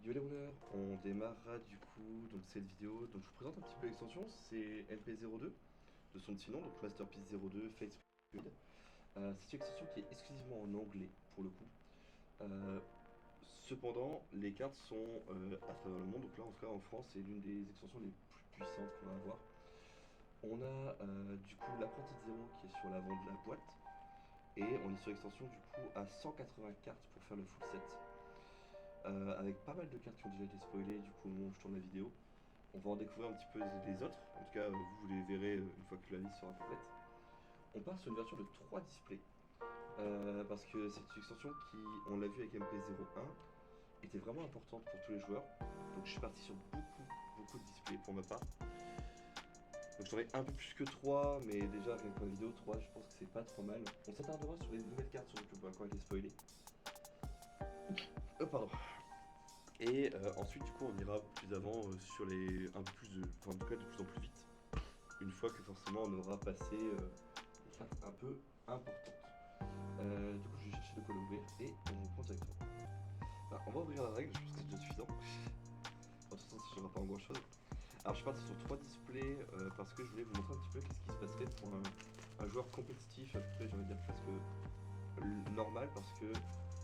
Yo les rouleurs, on démarrera du coup donc cette vidéo. Donc je vous présente un petit peu l'extension, c'est MP02 de son petit nom, donc Masterpiece 02 Fate Speed. C'est une extension qui est exclusivement en anglais pour le coup. Euh, Cependant, les cartes sont à travers le monde, donc là en tout cas en France, c'est l'une des extensions les plus puissantes qu'on va avoir. On a du coup l'apprenti de zéro qui est sur l'avant de la boîte, et on est sur l'extension du coup à 180 cartes pour faire le full set. Avec pas mal de cartes qui ont déjà été spoilées du coup au moment où je tourne la vidéo. On va en découvrir un petit peu les autres, en tout cas vous les verrez une fois que la liste sera complète. On part sur une version de 3 displays, parce que c'est une extension qui, on l'a vu avec MP01, était vraiment importante pour tous les joueurs. Donc je suis parti sur beaucoup de displays pour ma part. Donc j'en ai un peu plus que 3, mais déjà rien que pour la vidéo 3, je pense que c'est pas trop mal. On s'attardera sur les nouvelles cartes sur qui ont encore été spoilées. Oh pardon. Et ensuite, du coup, on ira plus avant sur les un peu plus de, enfin, en tout cas, de plus en plus vite. Une fois que forcément on aura passé les cartes un peu importantes. Du coup, je vais chercher de quoi l'ouvrir et on reprend directement. On va ouvrir la règle, je pense que c'est déjà suffisant. De toute façon, ça ne changera pas en grand chose. Alors, je suis parti sur 3 displays parce que je voulais vous montrer un petit peu qu'est-ce qui se passerait pour un joueur compétitif, à peu près, j'ai envie de dire presque normal, parce que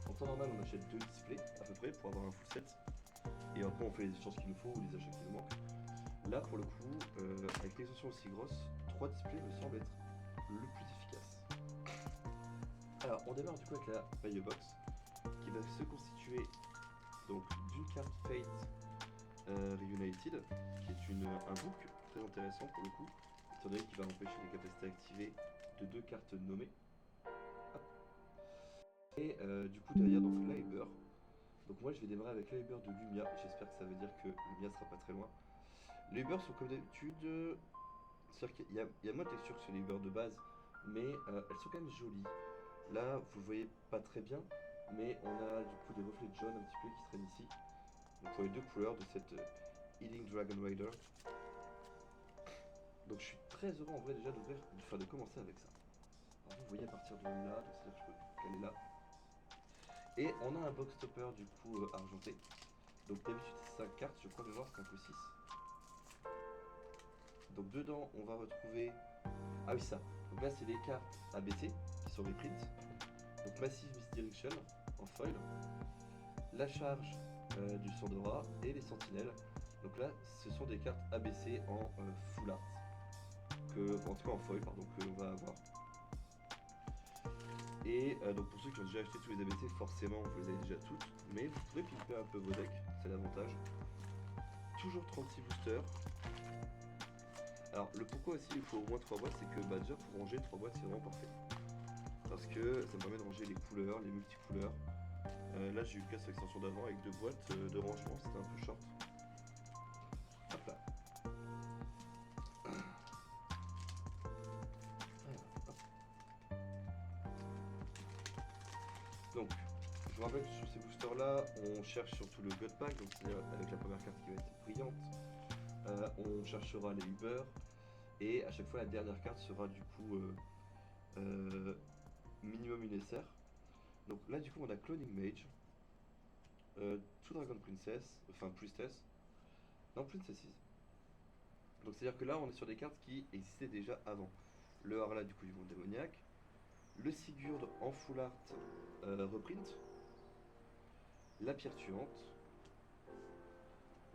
en temps normal, on achète 2 displays à peu près pour avoir un full set. Et après, on fait les échanges qu'il nous faut ou les achats qui nous manquent. Là, pour le coup, avec l'extension aussi grosse, 3 displays me semble être le plus efficace. Alors, on démarre du coup avec la Value Box, qui va se constituer donc d'une carte Fate Reunited, qui est un book très intéressant pour le coup, étant donné qu'il va empêcher les capacités activées de 2 cartes nommées. Et du coup, derrière, donc l'Hyber. Donc moi, je vais démarrer avec l'Hyber de Lumia. J'espère que ça veut dire que Lumia sera pas très loin. Les beurres sont comme d'habitude. C'est-à-dire qu'il y a moins de texture que sur les beurres de base, mais elles sont quand même jolies. Là, vous le voyez pas très bien, mais on a du coup des reflets de jaune un petit peu qui traînent ici. Donc pour les deux couleurs de cette Healing Dragon Rider. Donc je suis très heureux en vrai déjà de commencer avec ça. Alors vous voyez à partir de là, donc c'est-à-dire que je peux caler là. Et on a un box stopper du coup argenté. Donc d'habitude c'est 5 cartes, je crois de voir 5 ou 6. Donc dedans on va retrouver. Ah oui ça. Donc là c'est les cartes ABC qui sont reprints. Donc Massive Misdirection en foil. La charge du Sandora et les sentinelles. Donc là ce sont des cartes ABC en full art. En tout cas en foil pardon, que l'on va avoir. Et donc pour ceux qui ont déjà acheté tous les ABC, forcément vous les avez déjà toutes. Mais vous pouvez pimper un peu vos decks, c'est l'avantage. Toujours 36 boosters. Alors le pourquoi aussi il faut au moins 3 boîtes, c'est que déjà pour ranger 3 boîtes c'est vraiment parfait. Parce que ça me permet de ranger les couleurs, les multicouleurs. Là j'ai eu le cas sur l'extension d'avant avec 2 boîtes de rangement, c'était un peu short. Hop là. Hop. Donc je vous rappelle que sur ces boosters là on cherche surtout le God Pack, donc c'est-à-dire avec la première carte qui va être brillante. On cherchera les Uber. Et à chaque fois la dernière carte sera du coup minimum une SR. Donc là du coup on a Cloning Mage, Two Dragon Princess, enfin Priestess, non Princesses. Donc c'est à dire que là on est sur des cartes qui existaient déjà avant. Le Harla du coup du monde démoniaque, le Sigurd en full art reprint, la pierre tuante,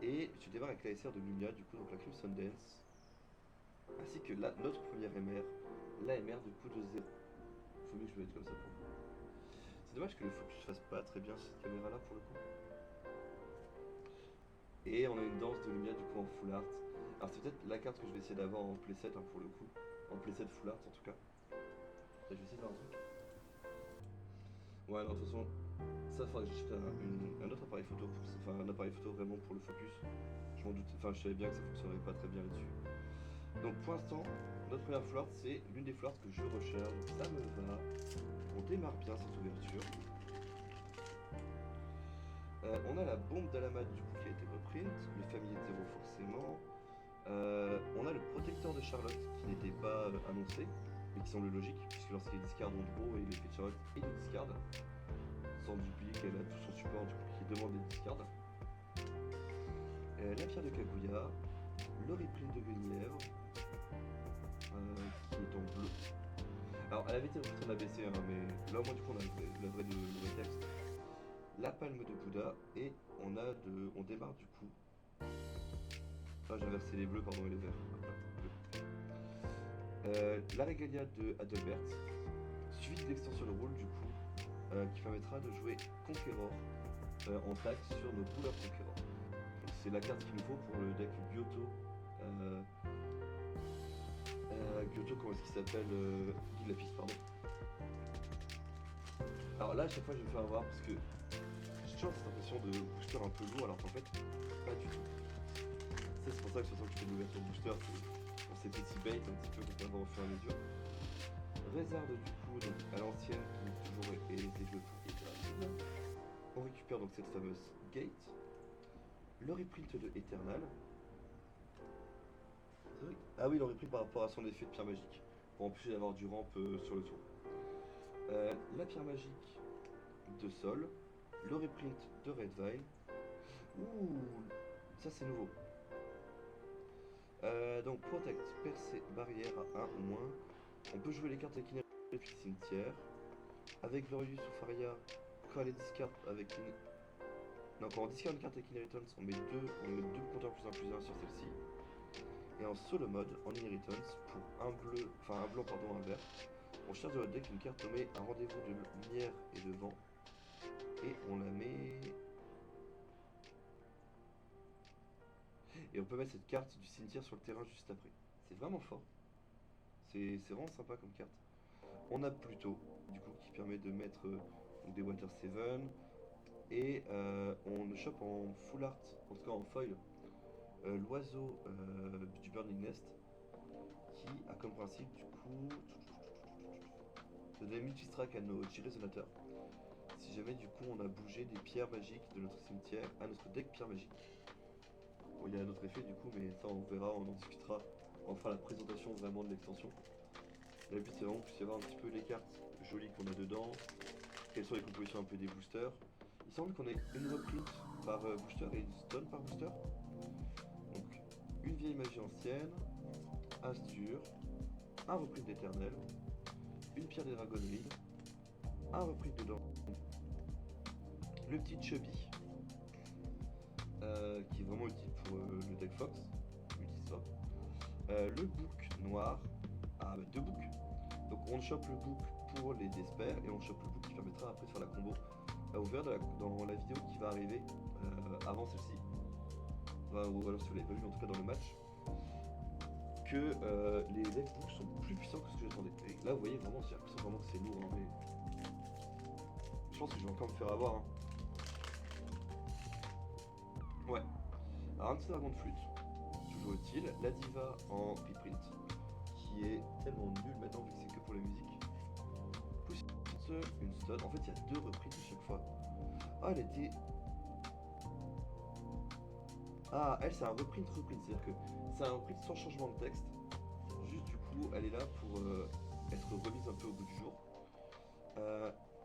et tu démarres avec la SR de Lumia du coup donc la Crimson Dance, ainsi que notre première MR, la MR du coup de 0. Faut mieux que je me mette comme ça pour vous. C'est dommage que le focus fasse pas très bien cette caméra là pour le coup. Et on a une danse de lumière du coup en full art. Alors c'est peut-être la carte que je vais essayer d'avoir en playset pour le coup. En playset full art en tout cas. Je vais essayer de faire un truc. Ouais non de toute façon, ça faudrait que j'achète un autre appareil photo pour ça. Enfin un appareil photo vraiment pour le focus. Je m'en doute, enfin je savais bien que ça fonctionnerait pas très bien là-dessus. Donc pour l'instant, notre première full art c'est l'une des full art que je recherche. Donc ça me va. On démarre bien cette ouverture. On a la bombe d'Alamat du coup qui a été reprint, le familier de zéro forcément. On a le protecteur de Charlotte qui n'était pas annoncé, mais qui semble logique, puisque lorsqu'il discard en draw et l'effet de Charlotte et le discard, sans oublier qu'elle a tout son support du coup qui demande des discards. La pierre de Kaguya, le reprint de Guenièvre, qui est en bleu. Alors, elle avait été reprise en ABC, hein, mais là, au moins, du coup, on a le vrai texte. La palme de Bouddha, et on démarre du coup. Ah, j'ai inversé les bleus, pardon, et les verts. La régalia de Adalbert, suivi de l'extension de rôle, du coup, qui permettra de jouer Conqueror en tac sur nos couleurs Conqueror. C'est la carte qu'il nous faut pour le deck Gyoto. Gyoto, comment est-ce qu'il s'appelle Guy de la piste, pardon. Alors là, à chaque fois, je vais me faire avoir parce que j'ai toujours cette impression de booster un peu lourd, alors qu'en fait, pas du tout. C'est pour ça que je sens que je fais de l'ouverture booster pour ces petits baits un petit peu qu'on peut avoir au fur et à mesure. Réserve du coup donc, à l'ancienne qui toujours est des jeux pour Eternal. On récupère donc cette fameuse Gate. Le reprint de Eternal. Ah oui, le reprint par rapport à son effet de pierre magique. Pour empêcher d'avoir du ramp sur le tour. La pierre magique de Sol. Le reprint de Red Veil. Ouh, ça c'est nouveau. Donc Protect, percée, barrière à 1 ou moins. On peut jouer les cartes avec Inheritance depuis le cimetière. Avec Glorious ou Faria, quand elle est discard avec une. Non, quand on discard une carte avec Inheritance, on met deux compteurs +1/+1 sur celle-ci. Et en solo mode, en Inheritance, pour un blanc, pardon, un vert, on cherche dans notre deck une carte nommée un rendez-vous de lumière et de vent. Et on la met. Et on peut mettre cette carte du cimetière sur le terrain juste après. C'est vraiment fort. C'est vraiment sympa comme carte. On a Pluto, du coup, qui permet de mettre des Water 7. Et on le chope en full art, en tout cas en foil, l'oiseau du Burning Nest, qui a comme principe, du coup, de donner multistrike à nos G-Résonateurs. Si jamais, du coup, on a bougé des pierres magiques de notre cimetière à notre deck pierre magique. Bon, il y a un autre effet, du coup, mais ça, on verra, on en discutera. On fera la présentation vraiment de l'extension. Le but, c'est vraiment qu'il puisse y avoir un petit peu les cartes jolies qu'on a dedans, quelles sont les compositions un peu des boosters. Il semble qu'on ait une reprint par booster et une stone par booster. Donc, une vieille magie ancienne, Astur, un reprint d'éternel, une pierre des dragonneries, un reprint de le petit Chubby, qui est vraiment utile pour le deck Fox, multi-swap. Le book noir, deux books. Donc on chope le book pour les Despair et on chope le book qui permettra après de faire la combo. On verra dans la vidéo qui va arriver avant celle-ci, ou alors si vous l'avez pas vu en tout cas dans le match, que les deckbooks sont plus puissants que ce que j'attendais. Et là vous voyez vraiment, j'ai l'impression vraiment que c'est lourd, hein, mais je pense que je vais encore me faire avoir. Hein. Ouais. Alors un petit dragon de flûte, toujours utile. La diva en reprint, qui est tellement nul maintenant vu que c'est que pour la musique. Plus une stud. En fait il y a deux reprints à chaque fois. Ah elle était. Ah elle c'est un reprint, c'est-à-dire que c'est un reprint sans changement de texte. Juste du coup elle est là pour être remise un peu au bout du jour.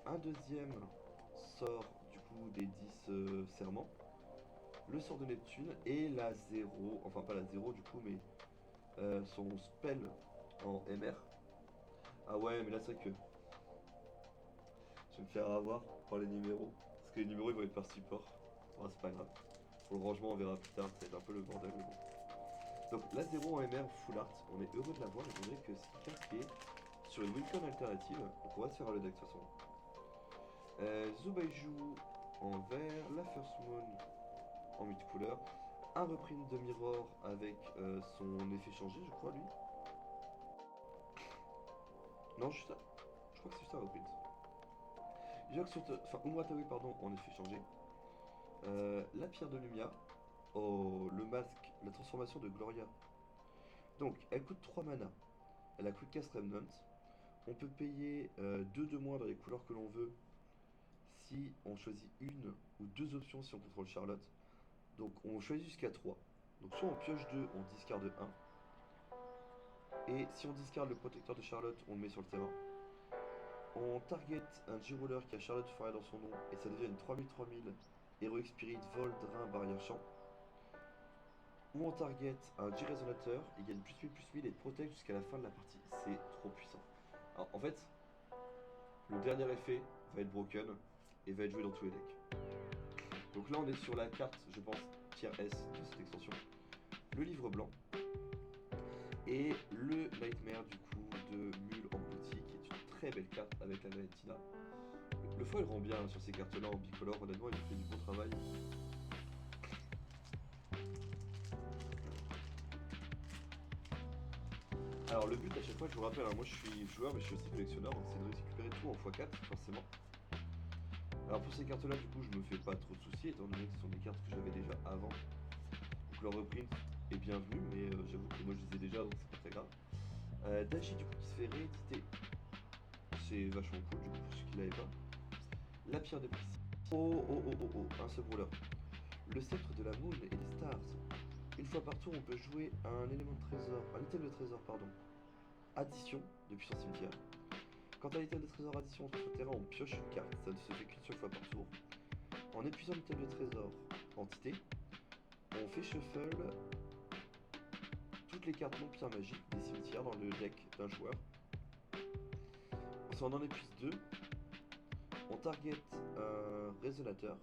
Un deuxième sort du coup des 10 serments. Le sort de Neptune et la 0, enfin pas la 0 du coup, mais son spell en MR. Ah ouais, mais là c'est vrai que je vais me faire avoir par les numéros, parce que les numéros ils vont être par support. Bon, c'est pas grave. Pour le rangement, on verra plus tard, ça va être un peu le bordel. Mais bon. Donc la 0 en MR full art, on est heureux de l'avoir, étant donné que c'est une carte qui est sur une Wincon alternative, donc on va se faire le deck de toute façon. Zubaiju en vert, la First Moon en multicouleur, un reprint de Mirror avec son effet changé, je crois, lui. Non, juste ça. Je crois que c'est juste un reprint. Enfin, Umratawe, pardon, en effet changé. La pierre de Lumia. Oh, le masque, la transformation de Gloria. Donc, elle coûte 3 mana. Elle a Quick Cast Remnant. On peut payer 2 de moins dans les couleurs que l'on veut si on choisit une ou deux options si on contrôle Charlotte. Donc, on choisit jusqu'à 3. Donc, soit on pioche 2, on discarde 1. Et si on discarde le protecteur de Charlotte, on le met sur le terrain. On target un G-Roller qui a Charlotte Forêt dans son nom et ça devient une 3000-3000 Heroic Spirit, Vol, Drain, Barrière Champ. où on target un G-Résonateur, il gagne plus 1000 et protège jusqu'à la fin de la partie. C'est trop puissant. Alors en fait, le dernier effet va être broken et va être joué dans tous les decks. Donc là on est sur la carte, je pense, tier S de cette extension. Le livre blanc et le Nightmare du coup de Mule en boutique, qui est une très belle carte avec la Valentina. Le foil rend bien sur ces cartes là en bicolore, honnêtement il fait du bon travail. Alors le but à chaque fois, je vous rappelle, hein, moi je suis joueur mais je suis aussi collectionneur, donc c'est de récupérer tout en x4 forcément. Alors pour ces cartes là du coup je me fais pas trop de soucis étant donné que ce sont des cartes que j'avais déjà avant. Donc leur reprint est bienvenu mais j'avoue que moi je les ai déjà donc c'est pas très grave. Dashi du coup qui se fait rééditer, c'est vachement cool du coup pour ceux qui l'avaient pas. La pierre de Priscille, un sub-roller. Le sceptre de la Moon et des Stars. Une fois par tour on peut jouer un élément de trésor, un item de trésor pardon. Addition depuis son cimetière. Quant à l'item de trésor addition sur ce terrain, on pioche une carte, ça ne se fait qu'une seule fois par tour. En épuisant l'item de trésor entité, on fait shuffle toutes les cartes non pierre magique des cimetières dans le deck d'un joueur. Ensuite on en épuise deux. On target un résonateur.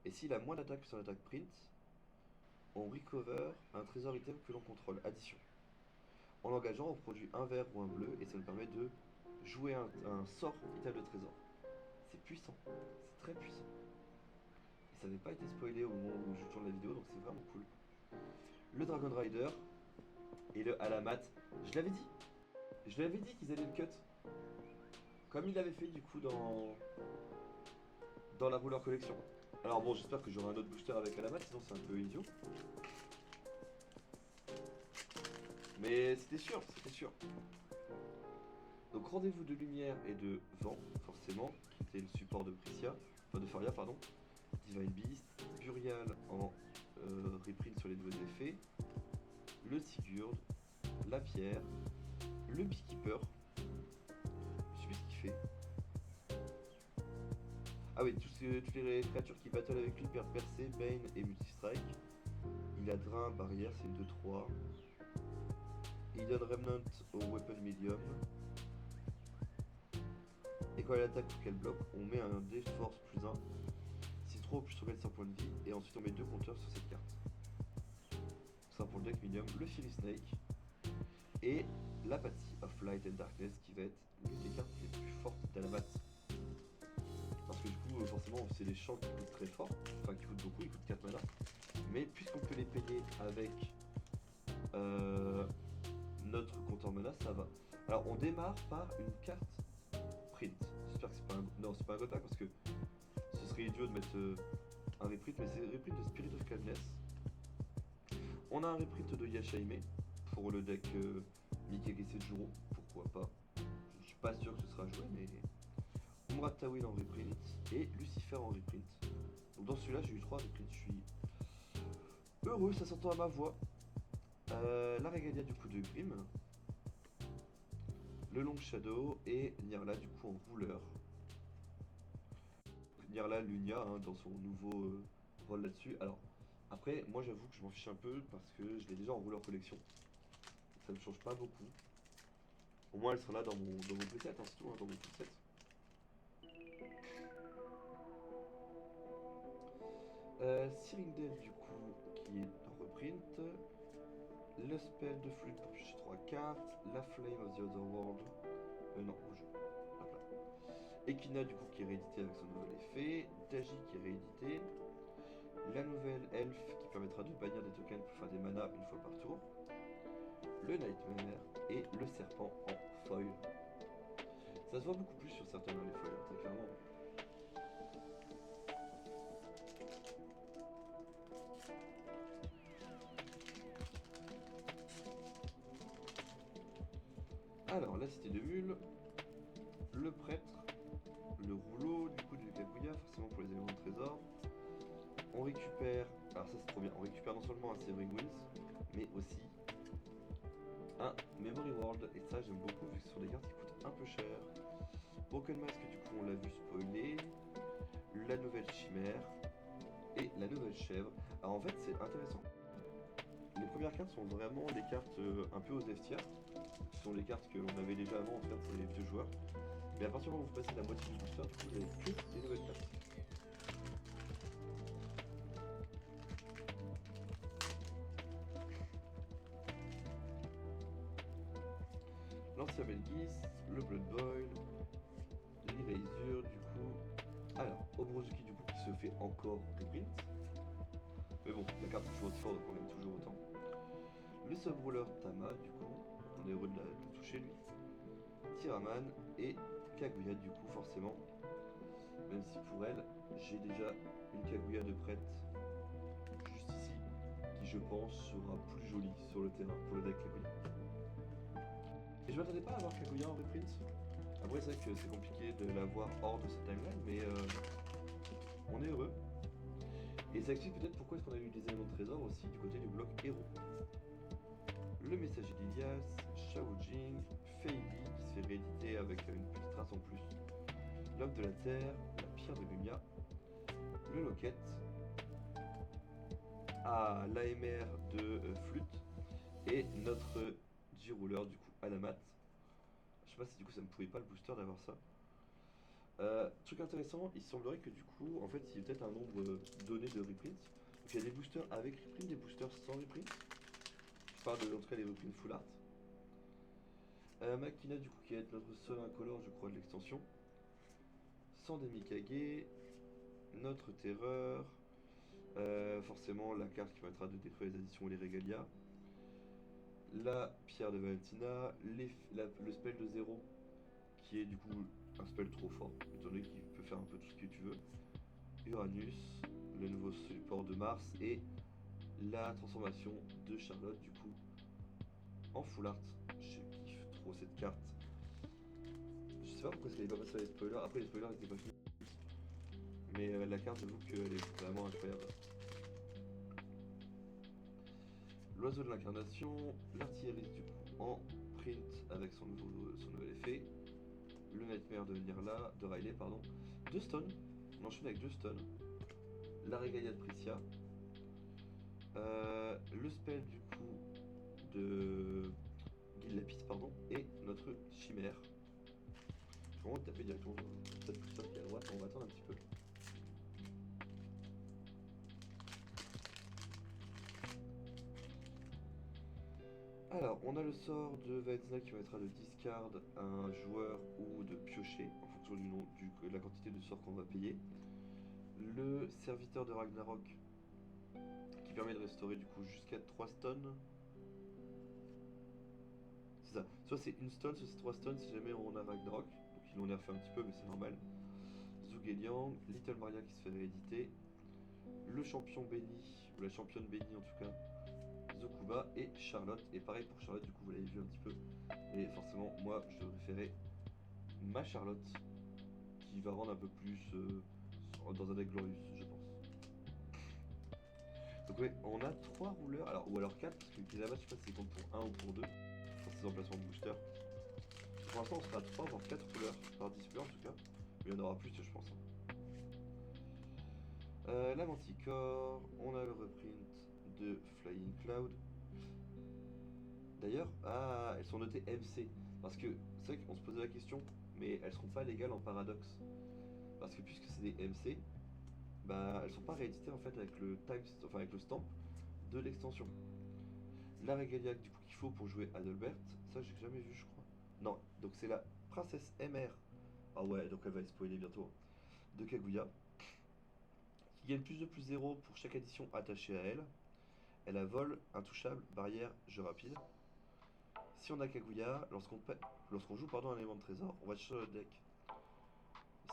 Et s'il a moins d'attaque que son attaque print, on recover un trésor item que l'on contrôle, addition. En l'engageant, on produit un vert ou un bleu et ça nous permet de jouer un sort item de trésor. C'est puissant, c'est très puissant. Et ça n'avait pas été spoilé au moment où je tourne la vidéo, donc c'est vraiment cool. Le Dragon Rider et le Alamat, je l'avais dit qu'ils allaient le cut. Comme il l'avait fait du coup dans la Ruler Collection. Alors bon, j'espère que j'aurai un autre booster avec Alamat, sinon c'est un peu idiot. Mais c'était sûr, c'était sûr. Donc rendez-vous de lumière et de vent, forcément, qui était le support de Priscia, enfin de Faria, pardon. Divine Beast, Burial en reprint sur les nouveaux effets, le Sigurd, la pierre, le Beekeeper. Je sais plus ce qu'il fait. Ah oui, toutes les créatures qui battle avec lui perdent Percée, Bane et Multistrike. Il a Drain, Barrière, c'est une 2-3. Il donne Remnant au Weapon Medium. Et quand elle attaque ou qu'elle bloque, on met un dé force plus 1. Si trop, plus on gagne 100 points de vie. Et ensuite on met 2 compteurs sur cette carte. Ça pour le deck medium, le Fury Snake. Et l'Apathy of Light and Darkness qui va être l'une des cartes les plus fortes d'Alamat. Parce que du coup, forcément, c'est des champs qui coûtent très fort. Enfin, qui coûtent beaucoup, ils coûtent 4 mana. Mais puisqu'on peut les payer avec notre compteur mana, ça va. Alors, on démarre par une carte print. J'espère que c'est pas un... Non, c'est pas un Gotak parce que ce serait idiot de mettre un reprint, mais c'est un reprint de Spirit of Calmness. On a un reprint de Yashaime pour le deck Mikage Sejuro, pourquoi pas. Je suis pas sûr que ce sera joué, mais... Umrat Tawil en reprint et Lucifer en reprint. Donc dans celui-là, j'ai eu 3 reprints, je suis heureux, ça s'entend à ma voix. La Regalia du coup de Grim, le Long Shadow et Nirla du coup en rouleur. Nirla Lunia hein, dans son nouveau rôle là-dessus. Alors après, moi j'avoue que je m'en fiche un peu parce que je l'ai déjà en rouleur collection. Ça ne me change pas beaucoup. Au moins elle sera là dans mon preset, hein, c'est tout, hein, dans mon preset. Cyrindel du coup qui est en reprint. Le spell de flûte pour piocher 3 cartes. La Flame of the Otherworld. Non, rouge. Equina du coup qui est réédité avec son nouvel effet. Daji qui est réédité. La nouvelle elfe qui permettra de bannir des tokens pour faire des manas une fois par tour. Le Nightmare et le serpent en foil. Ça se voit beaucoup plus sur certains les foils, très clairement. Alors, la cité de Mule, le prêtre, le rouleau du coup du Kaguya, forcément pour les éléments de trésor. On récupère, alors ça c'est trop bien, on récupère non seulement un Severing Winds, mais aussi un Memory World. Et ça j'aime beaucoup vu que ce sont des cartes qui coûtent un peu cher. Broken Mask du coup on l'a vu spoiler. La nouvelle chimère. et la nouvelle chèvre. Alors en fait c'est intéressant. Les premières cartes sont vraiment des cartes un peu aux F tier. Ce sont les cartes que l'on avait déjà avant en fait pour les vieux joueurs. Mais à partir du moment où vous passez la moitié du booster, du coup vous n'avez que des nouvelles cartes. L'ancien Belgis, le Blood Boil, l'Erasure du coup. Alors, Obrozuki du coup qui se fait encore reprint. Mais bon, la carte est toujours aussi forte donc on aime toujours autant. Le Subruler Tama du coup, on est heureux de le toucher lui. Tyraman et Kaguya du coup forcément. Même si pour elle, j'ai déjà une Kaguya de prête juste ici, qui je pense sera plus jolie sur le terrain pour le deck Kaguya. Et je m'attendais pas à avoir Kaguya en reprint. Après c'est vrai que c'est compliqué de l'avoir hors de cette timeline, mais on est heureux. Et ça explique peut-être pourquoi est-ce qu'on a eu des éléments de trésor aussi du côté du bloc héros. Le messager d'Ilias, Shao Jing, Fei Li qui se fait rééditer avec une petite trace en plus. L'homme de la terre, la pierre de Lumia, le locket, l'AMR de flûte et notre G-Ruler du coup Adamat. Je sais pas si du coup ça me pourrit pas le booster d'avoir ça. Truc intéressant, il semblerait que du coup, en fait, il y ait peut-être un nombre donné de reprints. Donc il y a des boosters avec reprint, des boosters sans reprint. Je parle de, en tout cas, des reprints full art. Makina du coup qui va être notre seul incolore, je crois, de l'extension. Sans des Mikage, notre terreur. Forcément la carte qui permettra de détruire les additions et les régalias. La pierre de Valentina, le spell de 0 qui est du coup un spell trop fort, étant donné qu'il peut faire un peu tout ce que tu veux. Uranus, le nouveau support de Mars et la transformation de Charlotte du coup en full art. Je kiffe trop cette carte. Je sais pas pourquoi elle n'est pas passée à les spoilers. Après les spoilers n'étaient pas finis. Mais la carte, j'avoue qu'elle est vraiment incroyable. L'oiseau de l'incarnation, l'artillériste du coup en print avec son nouvel effet. Le Nightmare de Lyrla, de Riley, pardon. 2 stun, on enchaîne avec 2 stun. La Régalia de Pricia. Le spell du coup de Gil-Lapis, pardon. Et notre chimère. Je vais vraiment taper directement peut-être plus stop qui est à droite, on va attendre un petit peu. Alors, on a le sort de Valentina qui permettra de discard un joueur ou de piocher en fonction du nom, de la quantité de sorts qu'on va payer. Le serviteur de Ragnarok qui permet de restaurer du coup jusqu'à 3 stuns. C'est ça, soit c'est une stun, soit c'est 3 stuns si jamais on a Ragnarok. Donc ils l'ont nerfé un petit peu, mais c'est normal. Zhuge-Liang, Little Maria qui se fait rééditer. Le champion béni, ou la championne bénie en tout cas, Zokuba et Charlotte. Et pareil pour Charlotte, du coup vous l'avez vu un petit peu. Et forcément, moi je préférais ma Charlotte qui va rendre un peu plus dans un deck Glorious, je pense. Donc ouais, on a 3 rouleurs, alors, ou alors 4, parce que Kizama, je sais pas si c'est compte pour 1 ou pour 2, pour ces emplacements de booster. Pour l'instant, on sera à 3 voire 4 rouleurs par display en tout cas, mais il y en aura plus, je pense. La Manticore, on a le reprint de Flying Cloud. D'ailleurs, elles sont notées MC, parce que c'est vrai qu'on se posait la question, mais elles seront pas légales en paradoxe. Parce que puisque c'est des MC, bah elles sont pas rééditées en fait avec le enfin avec le stamp de l'extension. La Régalia du coup qu'il faut pour jouer Adalbert, ça j'ai jamais vu je crois. Non, donc c'est la princesse MR. Ah ouais, donc elle va être spoilée bientôt. De Kaguya. Qui gagne plus de plus 0 pour chaque addition attachée à elle. Elle a vol, intouchable, barrière, jeu rapide. Si on a Kaguya, lorsqu'on joue un élément de trésor, on va sur le deck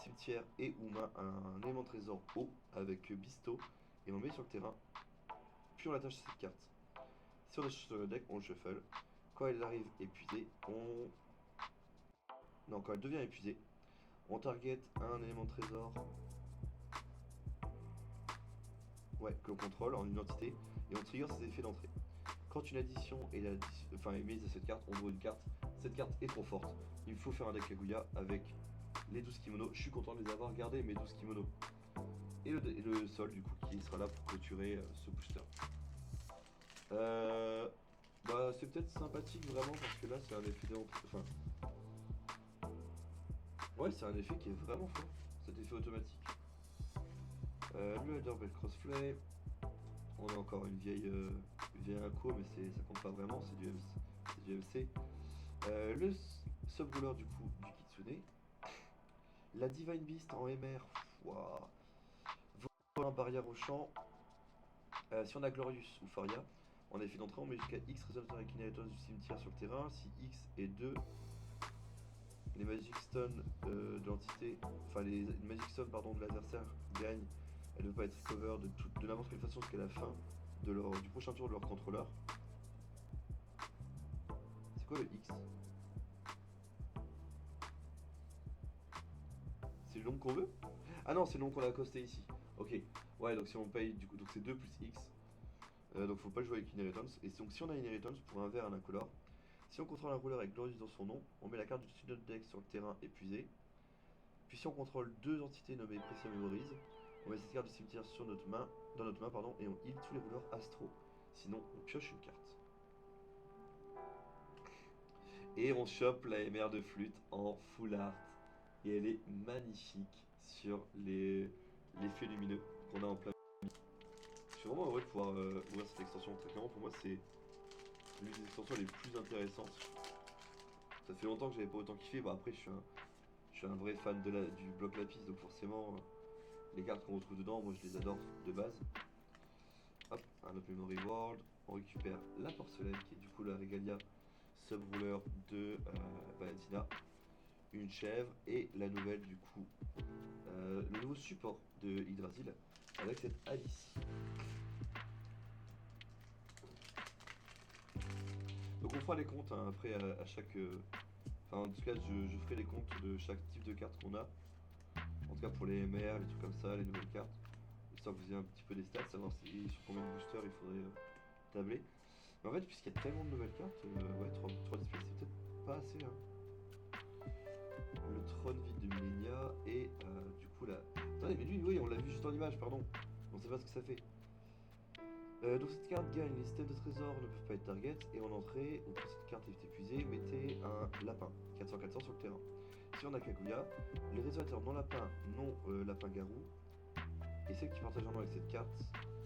cimetière et ou main un élément de trésor haut avec Bisto et on le met sur le terrain. Puis on l'attache à cette carte. Si on est sur le deck, on le shuffle. Quand elle arrive épuisée, non, quand elle devient épuisée, on target un élément de trésor que l'on contrôle en une entité et on trigger ses effets d'entrée. Quand une addition est mise à cette carte, on joue une carte. Cette carte est trop forte. Il faut faire un deck Kaguya avec les 12 kimonos. Je suis content de les avoir gardés, mes 12 kimonos. et le sol du coup qui sera là pour clôturer ce booster. Euh, Bah, c'est peut-être sympathique vraiment parce que là c'est un effet enfin, ouais, c'est un effet qui est vraiment fort, cet effet automatique. Le Headerbell Crossflay, on a encore une vieille inco, mais ça compte pas vraiment, c'est du MC. Le Subruler du coup du Kitsune, la Divine Beast en MR, waouh, volant barrière au champ. Si on a Glorious ou Faria, en effet d'entrée, on met jusqu'à X résultats avec Inheritance du cimetière sur le terrain. Si X est 2, les Magic Stone de l'entité, enfin les Magic Stone pardon, de l'adversaire gagnent. Elles ne peuvent pas être recover de n'importe quelle façon jusqu'à la fin du prochain tour de leur contrôleur. C'est quoi le X? C'est le nom qu'on veut? Ah non, c'est le nom qu'on a accosté ici. Ok, ouais, donc si on paye, du coup, donc c'est 2 plus X. Donc faut pas jouer avec Inheritance. Et donc si on a Inheritance pour un vert, un incolore, si on contrôle un rouleur avec Glorious dans son nom, on met la carte du notre deck sur le terrain épuisé. Puis si on contrôle deux entités nommées Precious Memories, on met cette carte du cimetière dans notre main, pardon, et on heal tous les rouleurs astro. Sinon, on pioche une carte. Et on chope la MR de flûte en full art. Et elle est magnifique sur l'effet lumineux qu'on a en plein. Je suis vraiment heureux de pouvoir ouvrir cette extension. Très clairement, pour moi, c'est l'une des extensions les plus intéressantes. Ça fait longtemps que j'avais pas autant kiffé. Bon, après, je suis un vrai fan du bloc lapis, donc forcément, les cartes qu'on retrouve dedans, moi je les adore de base. Hop, un autre Memory World. On récupère la porcelaine qui est du coup la Regalia Subruler de Valentina. Une chèvre et la nouvelle du coup, le nouveau support de Yggdrasil avec cette Alice. Donc on fera les comptes hein, après à chaque. Enfin, en tout cas, je ferai les comptes de chaque type de carte qu'on a. En tout cas pour les MR, les trucs comme ça, les nouvelles cartes. Histoire que vous ayez un petit peu des stats, savoir sur combien de boosters il faudrait tabler. Mais en fait, puisqu'il y a tellement de nouvelles cartes, ouais, 3 displays c'est peut-être pas assez. Hein. Le trône vide de Millenia et du coup là. Attendez, mais lui, oui, on l'a vu juste en image, pardon. On sait pas ce que ça fait. Donc cette carte gagne, les systèmes de trésors ne peuvent pas être target, et en entrée, ou quand cette carte est épuisée, mettez un lapin, 400-400 sur le terrain. Si on a Kaguya, les réservateurs non lapin, non lapin garou, et ceux qui partagent un nom avec cette carte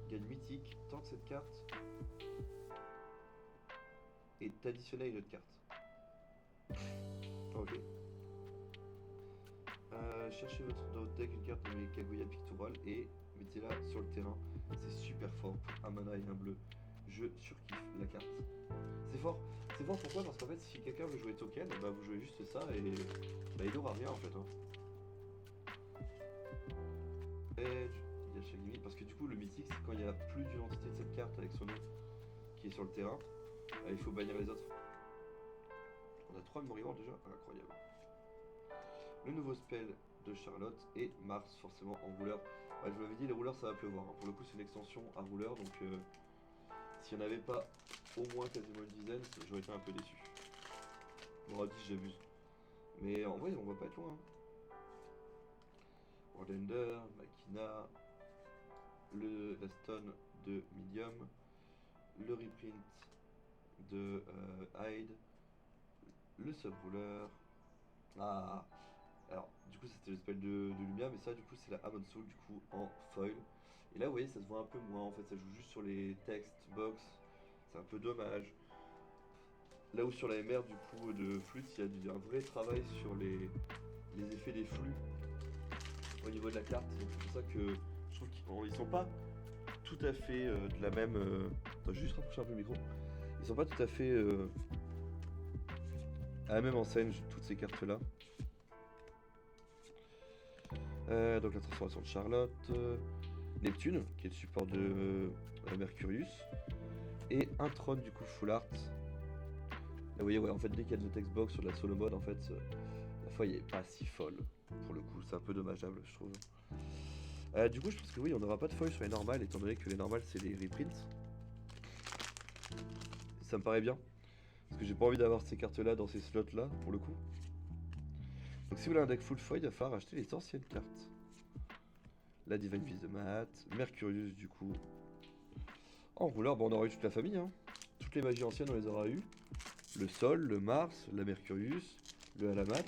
gagnent mythique tant que cette carte est additionnée à une autre carte. Ok. Cherchez dans votre deck une carte nommée Kaguya Pictural et mettez-la sur le terrain. C'est super fort pour un mana et un bleu. Je surkiffe la carte. C'est fort. C'est fort pourquoi? Parce qu'en fait, si quelqu'un veut jouer token, bah vous jouez juste ça et bah, il aura rien en fait. Hein. Et il y a chaque limite. Parce que du coup, le mythique, c'est quand il y a plus d'une entité de cette carte avec son nom qui est sur le terrain, il faut bannir les autres. On a 3 memory world déjà, incroyable. Le nouveau spell de Charlotte et Mars forcément en rouleur. Ouais, je vous l'avais dit, les rouleurs ça va pleuvoir. Hein. Pour le coup, c'est une extension à rouleur, donc s'il n'y en avait pas au moins quasiment une dizaine, j'aurais été un peu déçu. Bon, à 10, j'abuse. Mais en vrai, on va pas être loin. Hein. Warlander, Makina, la stone de Medium, le reprint de Hyde, le subruler. Ah, alors du coup c'était le spell de Lumia, mais ça du coup c'est la Amon Soul du coup en foil. Et là vous voyez ça se voit un peu moins en fait, ça joue juste sur les textes box, c'est un peu dommage. Là où sur la MR du coup de flûte il y a un vrai travail sur les effets des flux au niveau de la carte. Donc c'est pour ça que je trouve qu'ils sont pas tout à fait de la même. Attends, je vais juste rapprocher un peu le micro. Ils sont pas tout à fait à la même enseigne, toutes ces cartes là. Donc la transformation de Charlotte, Neptune, qui est le support de Mercurius, et un trône du coup full art. Là vous voyez, ouais, en fait, dès qu'il y a de textbox sur la solo mode, en fait, la feuille est pas si folle. Pour le coup, c'est un peu dommageable, je trouve. Du coup, je pense que oui, on n'aura pas de feuilles sur les normales, étant donné que les normales, c'est les reprints. Ça me paraît bien, parce que j'ai pas envie d'avoir ces cartes-là dans ces slots-là, pour le coup. Donc si vous voulez un deck full foil, il va falloir acheter les anciennes cartes. La Divine Beast de Mahat, Mercurius du coup. En rouleur, on aura eu toute la famille, hein. Toutes les magies anciennes, on les aura eu. Le Sol, le Mars, la Mercurius, le Alamat.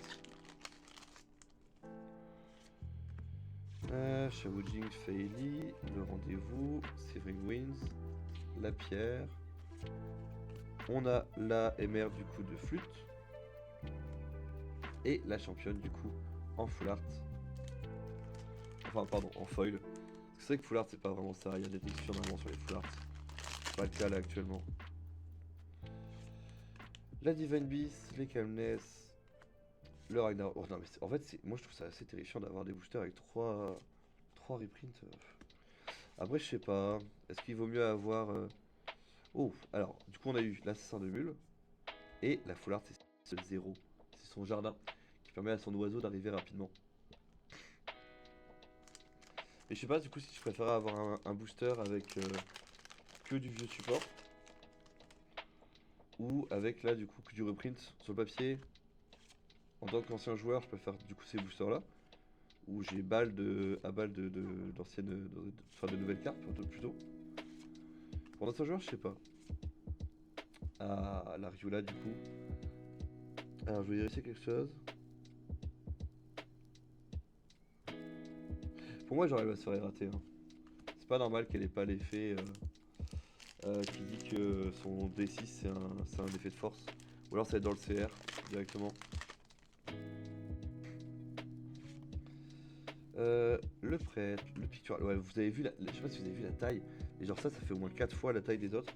Shawujing, Feili, le Rendez-vous, Severing Winds, la Pierre. On a la MR du coup de Flûte. Et la championne du coup en full art. Enfin pardon, en foil. C'est vrai que full art c'est pas vraiment ça, il y a des textures normalement sur les full art. C'est pas le cas là actuellement. La Divine Beast, les Calmness, le Ragnar. Oh non mais en fait moi je trouve ça assez terrifiant d'avoir des boosters avec 3 reprints. Après je sais pas, est-ce qu'il vaut mieux avoir... Oh, alors du coup on a eu l'assassin de mule. Et la full art c'est le 0. C'est son jardin qui permet à son oiseau d'arriver rapidement. Et je sais pas du coup si je préférais avoir un booster avec que du vieux support. Ou avec là du coup que du reprint sur le papier. En tant qu'ancien joueur je préfère du coup ces boosters là. Où j'ai balle à balle d'anciennes, enfin de nouvelles cartes plutôt. Pour ancien joueur je sais pas. Ah la Riola du coup. Alors je vais vérifier quelque chose. Pour moi j'aurais la soirée ratée. Hein. C'est pas normal qu'elle ait pas l'effet qui dit que son D6 c'est un effet de force. Ou alors ça va être dans le CR directement. Le prêtre, le pictural. Ouais, vous avez vu je sais pas si vous avez vu la taille. Et genre ça fait au moins 4 fois la taille des autres.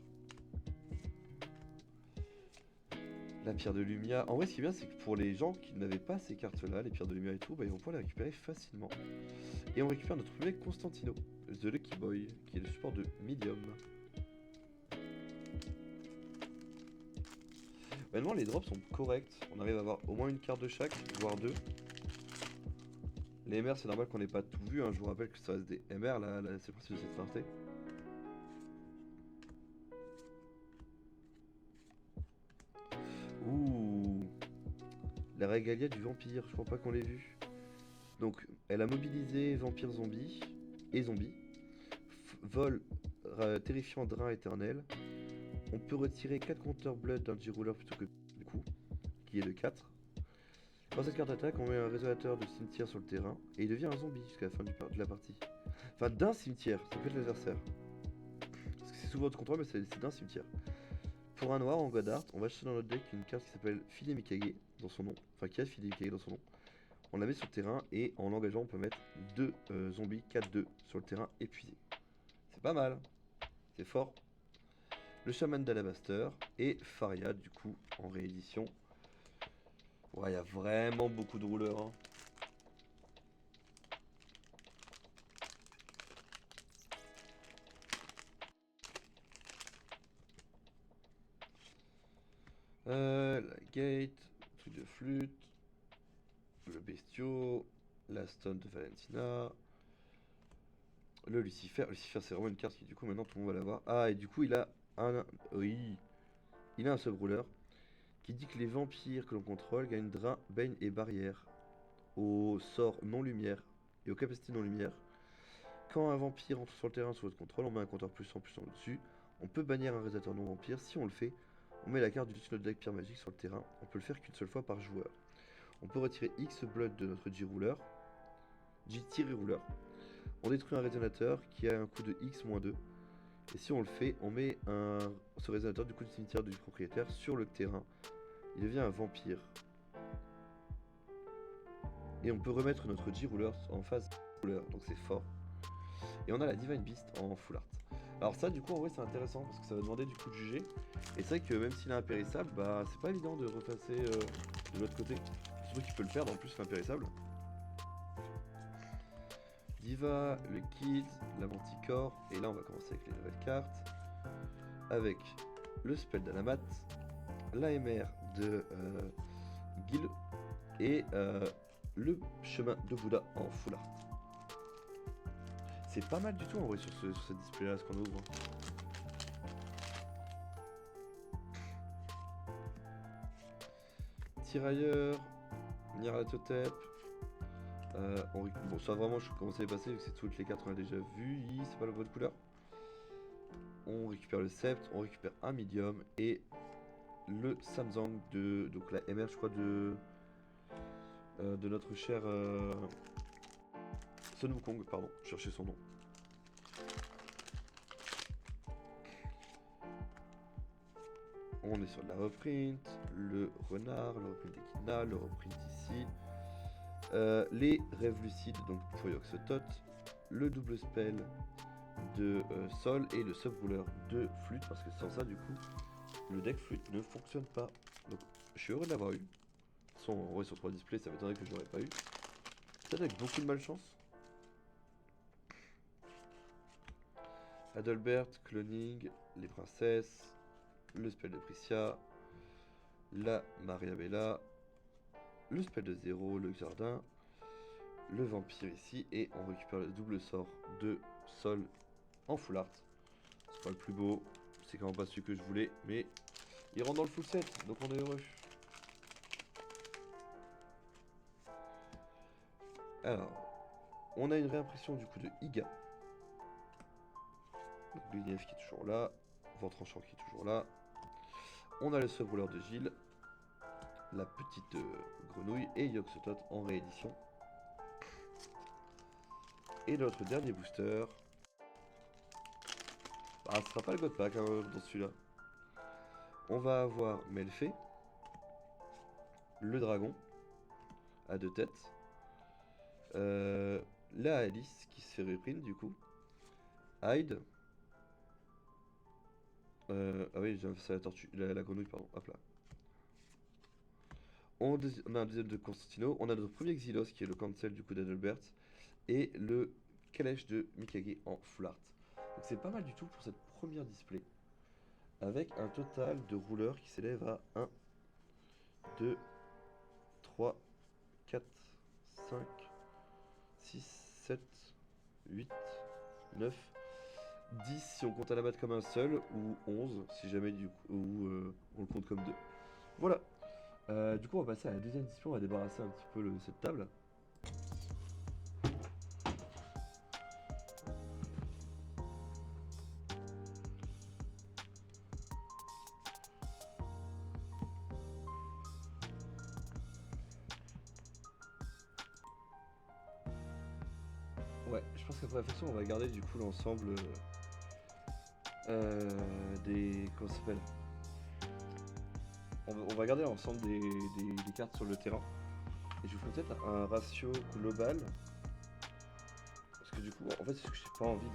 La pierre de Lumia. En vrai, ce qui est bien, c'est que pour les gens qui n'avaient pas ces cartes-là, les pierres de Lumia et tout, bah, ils vont pouvoir les récupérer facilement. Et on récupère notre premier Constantino, The Lucky Boy, qui est le support de Medium. Maintenant, les drops sont corrects. On arrive à avoir au moins une carte de chaque, voire deux. Les MR, c'est normal qu'on n'ait pas tout vu. Hein. Je vous rappelle que ça reste des MR, là c'est le principe de cette rareté. Ouh, la régalia du vampire, je crois pas qu'on l'ait vu. Donc, elle a mobilisé vampire zombie et zombie. Vol terrifiant drain éternel. On peut retirer 4 compteurs blood d'un G-Roller plutôt que du coup, qui est de 4. Quand cette carte attaque, on met un résonnateur de cimetière sur le terrain et il devient un zombie jusqu'à la fin de la partie. Enfin, d'un cimetière, ça peut être l'adversaire. Parce que c'est sous votre contrôle, mais c'est d'un cimetière. Pour un noir en Godart, on va chercher dans notre deck une carte qui s'appelle Filet Mikage dans son nom. Enfin, qui a Filet Mikage dans son nom. On la met sur le terrain et en l'engageant, on peut mettre 2 zombies 4-2 sur le terrain épuisé. C'est pas mal, c'est fort. Le chaman d'Alabaster et Faria, du coup, en réédition. Ouais, il y a vraiment beaucoup de rouleurs. Hein. La Gate, le truc de flûte, le Bestiau, la Stone de Valentina, le Lucifer. Lucifer, c'est vraiment une carte qui, du coup, maintenant tout le monde va l'avoir. Ah, et du coup, il a un. Oui, il a un sub-rouleur qui dit que les vampires que l'on contrôle gagnent drain, baigne et barrière au sort non-lumière et aux capacités non-lumière. Quand un vampire entre sur le terrain sous votre contrôle, on met un compteur plus 100 dessus. On peut bannir un réalisateur non-vampire. Si on le fait, on met la carte du dessus de notre deck pierre magique sur le terrain. On peut le faire qu'une seule fois par joueur. On peut retirer X blood de notre G-Rouleur. G-Rouleur. On détruit un résonateur qui a un coût de X-2. Et si on le fait, on met ce résonateur du coup du cimetière du propriétaire sur le terrain. Il devient un vampire. Et on peut remettre notre G-Rouleur en phase rouleur, donc c'est fort. Et on a la Divine Beast en full art. Alors ça du coup en vrai c'est intéressant parce que ça va demander du coup de juger. Et c'est vrai que même s'il est impérissable, bah c'est pas évident de repasser de l'autre côté. Surtout qu'il peut le perdre en plus l'impérissable. Diva, le Kids, la Manticore. Et là on va commencer avec les nouvelles cartes. Avec le spell d'Alamat, l'AMR de Gil et le chemin de Bouddha en full art. C'est pas mal du tout en vrai sur ce display là ce qu'on ouvre. Tirailleur, Nyarlathotep, Bon, ça vraiment, je commence à les passer vu que c'est toutes les cartes qu'on a déjà vues. C'est pas la bonne couleur. On récupère le sceptre, on récupère un medium et le Samsung de. Donc la MR, je crois, de notre cher Sun Wukong, pardon, je cherchais son nom. On est sur de la reprint, le renard, le reprint d'Echidna, le reprint ici. Les rêves lucides, donc pour Yoxotot, le double spell de sol et le sub-rouleur de flûte, parce que sans ça, du coup, le deck flûte ne fonctionne pas. Donc, je suis heureux de l'avoir eu. De toute façon, en vrai, sur 3 displays, ça m'étonnerait que je l'aurais pas eu. Peut-être avec beaucoup de malchance. Adalbert, cloning, les princesses, le spell de Priscia, la Maria Bella, le spell de Zéro, le jardin, le vampire ici, et on récupère le double sort de sol en full art. C'est pas le plus beau, c'est quand même pas celui que je voulais, mais il rentre dans le full set, donc on est heureux. Alors, on a une réimpression du coup de Iga. Donc Belief qui est toujours là, Vent tranchant qui est toujours là. On a le sub-rouleur de Gilles, la petite grenouille et Yoxotot en réédition. Et notre dernier booster. Ah, ce sera pas le God Pack hein, dans celui-là. On va avoir Melfay, le dragon, à 2 têtes. La Alice qui se fait reprint du coup. Hyde. Ah oui, c'est la tortue, la grenouille, pardon. Hop là. On a un deuxième de Constantino. On a notre premier Xylos qui est le cancel du coup d'Adalbert. Et le calèche de Mikage en full art. Donc c'est pas mal du tout pour cette première display. Avec un total de rouleurs qui s'élève à 1, 2, 3, 4, 5, 6, 7, 8, 9, 10 si on compte à la batte comme un seul, ou 11 si jamais du coup, on le compte comme 2. Voilà. Du coup on va passer à la deuxième display, on va débarrasser un petit peu cette table. Ouais, je pense qu'après la façon on va garder du coup l'ensemble des... Comment ça s'appelle? On va garder l'ensemble des cartes sur le terrain. Et je vous ferai peut-être un ratio global. Parce que du coup, en fait, c'est que j'ai pas envie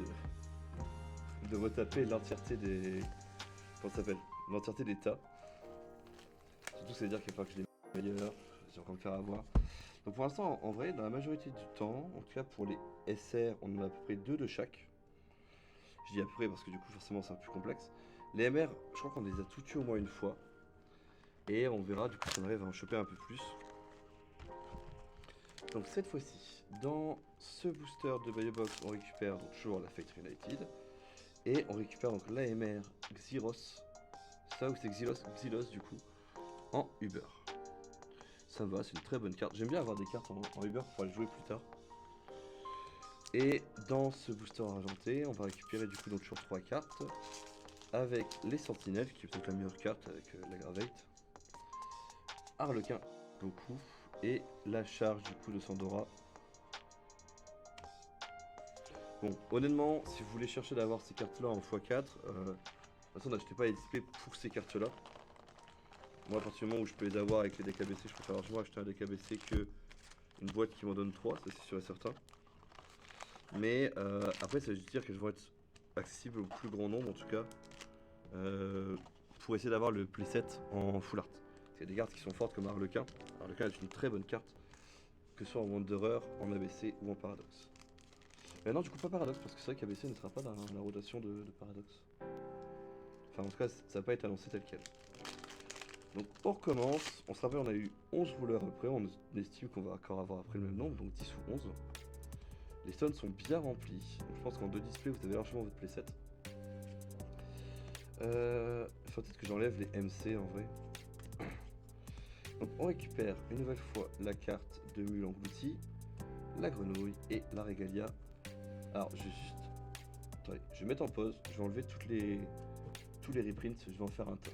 de retaper l'entièreté des... Comment ça s'appelle? L'entièreté des tas. Surtout, c'est à dire qu'il va falloir que je les meilleurs. J'ai encore me faire avoir. Donc pour l'instant, en vrai, dans la majorité du temps, en tout cas pour les SR, on en a à peu près 2 de chaque. Je dis à peu près parce que du coup, forcément, c'est un peu plus complexe. Les MR, je crois qu'on les a tous tués au moins une fois. Et on verra du coup si on arrive à en choper un peu plus. Donc cette fois-ci, dans ce booster de Biobox, on récupère donc toujours la Fate United. Et on récupère donc l'AMR Xyros. Ça ou c'est Xylos du coup, en Uber. Ça va, c'est une très bonne carte. J'aime bien avoir des cartes en Uber pour aller jouer plus tard. Et dans ce booster argenté, on va récupérer du coup donc toujours 3 cartes. Avec les Sentinelles, qui est peut-être la meilleure carte avec la Gravate. Harlequin, beaucoup. Et la charge du coup de Sandora. Bon, honnêtement, si vous voulez chercher d'avoir ces cartes-là en x4, de toute façon, n'achetez pas les displays pour ces cartes-là. Moi, à partir du moment où je peux les avoir avec les decks ABC, je préfère largement acheter un deck ABC que une boîte qui m'en donne 3, ça c'est sûr et certain. Mais après, ça veut juste dire que je vais être accessible au plus grand nombre, en tout cas, pour essayer d'avoir le playset en full art. Il y a des cartes qui sont fortes comme Harlequin. Harlequin est une très bonne carte, que ce soit en Wanderer, en ABC ou en Paradoxe. Non, du coup, pas Paradoxe, parce que c'est vrai qu'ABC ne sera pas dans la rotation de Paradoxe. Enfin, en tout cas, ça va pas être annoncé tel quel. Donc, on recommence. On se rappelle, on a eu 11 rouleurs après. On estime qu'on va encore avoir après le même nombre, donc 10 ou 11. Les stones sont bien remplis. Donc, je pense qu'en 2 displays, vous avez largement votre playset. Il faut peut-être que j'enlève les MC en vrai. Donc, on récupère une nouvelle fois la carte de Mule englouti. la grenouille et la régalia. Alors, je vais juste... Attendez, je vais mettre en pause, je vais enlever tous les reprints, je vais en faire un tas.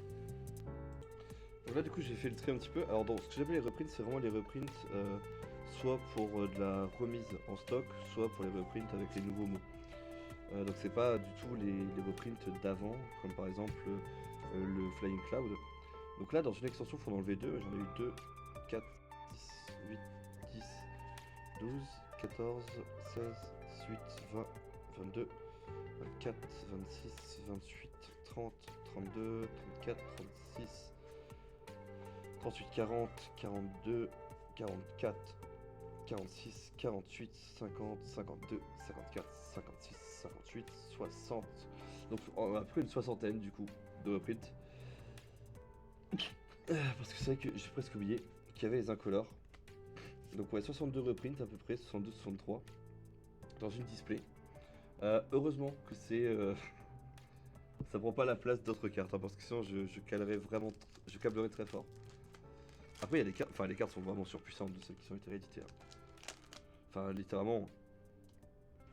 Donc là, du coup, j'ai fait le tri un petit peu. Alors, ce que j'appelle les reprints, c'est vraiment les reprints soit pour de la remise en stock, soit pour les reprints avec les nouveaux mots. Donc c'est pas du tout les reprints d'avant, comme par exemple le Flying Cloud. Donc là, dans une extension, il faut en enlever deux. J'en ai eu 2, 4, 10, 8, 10, 12, 14, 16, 18, 20, 22, 24, 26, 28, 30, 32, 34, 36, 38, 40, 42, 44, 46, 48, 50, 52, 54, 56, 58, 60. Donc on a à peu près une soixantaine du coup de reprints. Parce que c'est vrai que j'ai presque oublié qu'il y avait les incolores. Donc ouais, 62 reprints à peu près, 62, 63 dans une display. Heureusement que c'est... ça prend pas la place d'autres cartes, hein, parce que sinon je calerais vraiment... Je câblerais très fort. Après, il y a des cartes... Enfin, les cartes sont vraiment surpuissantes de celles qui ont été rééditées. Hein. Enfin, littéralement...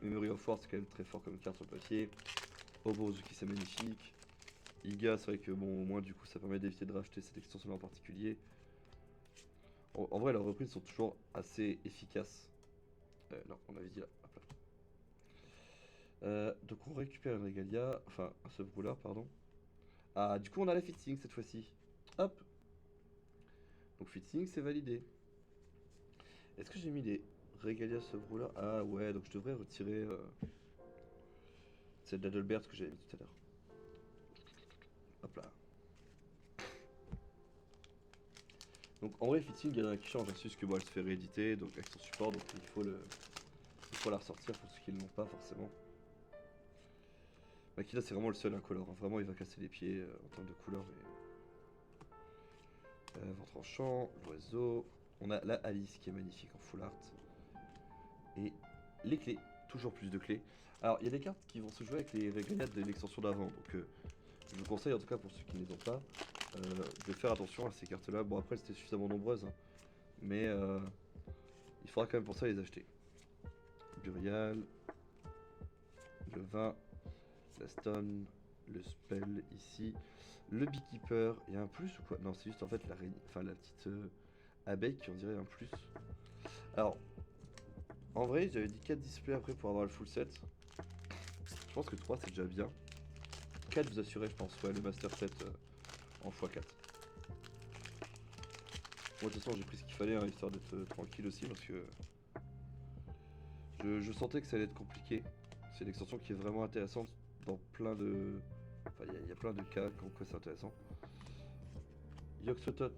Memory of War, c'est quand même très fort comme carte sur le papier. Obozuki, c'est magnifique. Iga, c'est vrai que bon, au moins du coup, ça permet d'éviter de racheter cette extension en particulier. En vrai, leurs reprises sont toujours assez efficaces. Non, on avait dit là. Hop là. Donc on récupère une régalia, enfin un sub-rouleur, pardon. Ah, du coup, on a la fitting cette fois-ci. Hop. Donc fitting, c'est validé. Est-ce que j'ai mis les régalia sub-rouleur? Ah ouais, donc je devrais retirer celle d'Adalbert que j'avais mis tout à l'heure. Hop là. Donc en vrai, fitting, il y en a qui change, c'est juste que bon, elle se fait rééditer, donc avec son support, donc il faut la ressortir pour ceux qui ne l'ont pas forcément. Makina, c'est vraiment le seul incolore, hein. Vraiment il va casser les pieds en termes de couleur. Vent tranchant, l'oiseau. On a la Alice qui est magnifique en full art. Et les clés, toujours plus de clés. Alors il y a des cartes qui vont se jouer avec les régaliades de l'extension d'avant, donc je vous conseille en tout cas pour ceux qui ne les ont pas, de faire attention à ces cartes là. Bon après elles étaient suffisamment nombreuses, hein, mais il faudra quand même pour ça les acheter. Burial, le vin, la stone, le spell ici, le beekeeper, il y a un plus ou quoi? Non, c'est juste en fait la petite abeille qui on dirait un plus. Alors, en vrai, j'avais dit 4 displays après pour avoir le full set. Je pense que 3 c'est déjà bien. 4 vous assurez, je pense, ouais, le master set en x4. Moi de toute façon j'ai pris ce qu'il fallait, hein, histoire d'être tranquille aussi, parce que je sentais que ça allait être compliqué. C'est une extension qui est vraiment intéressante dans plein de... Enfin, il y a plein de cas comme quoi c'est intéressant. Yoxotot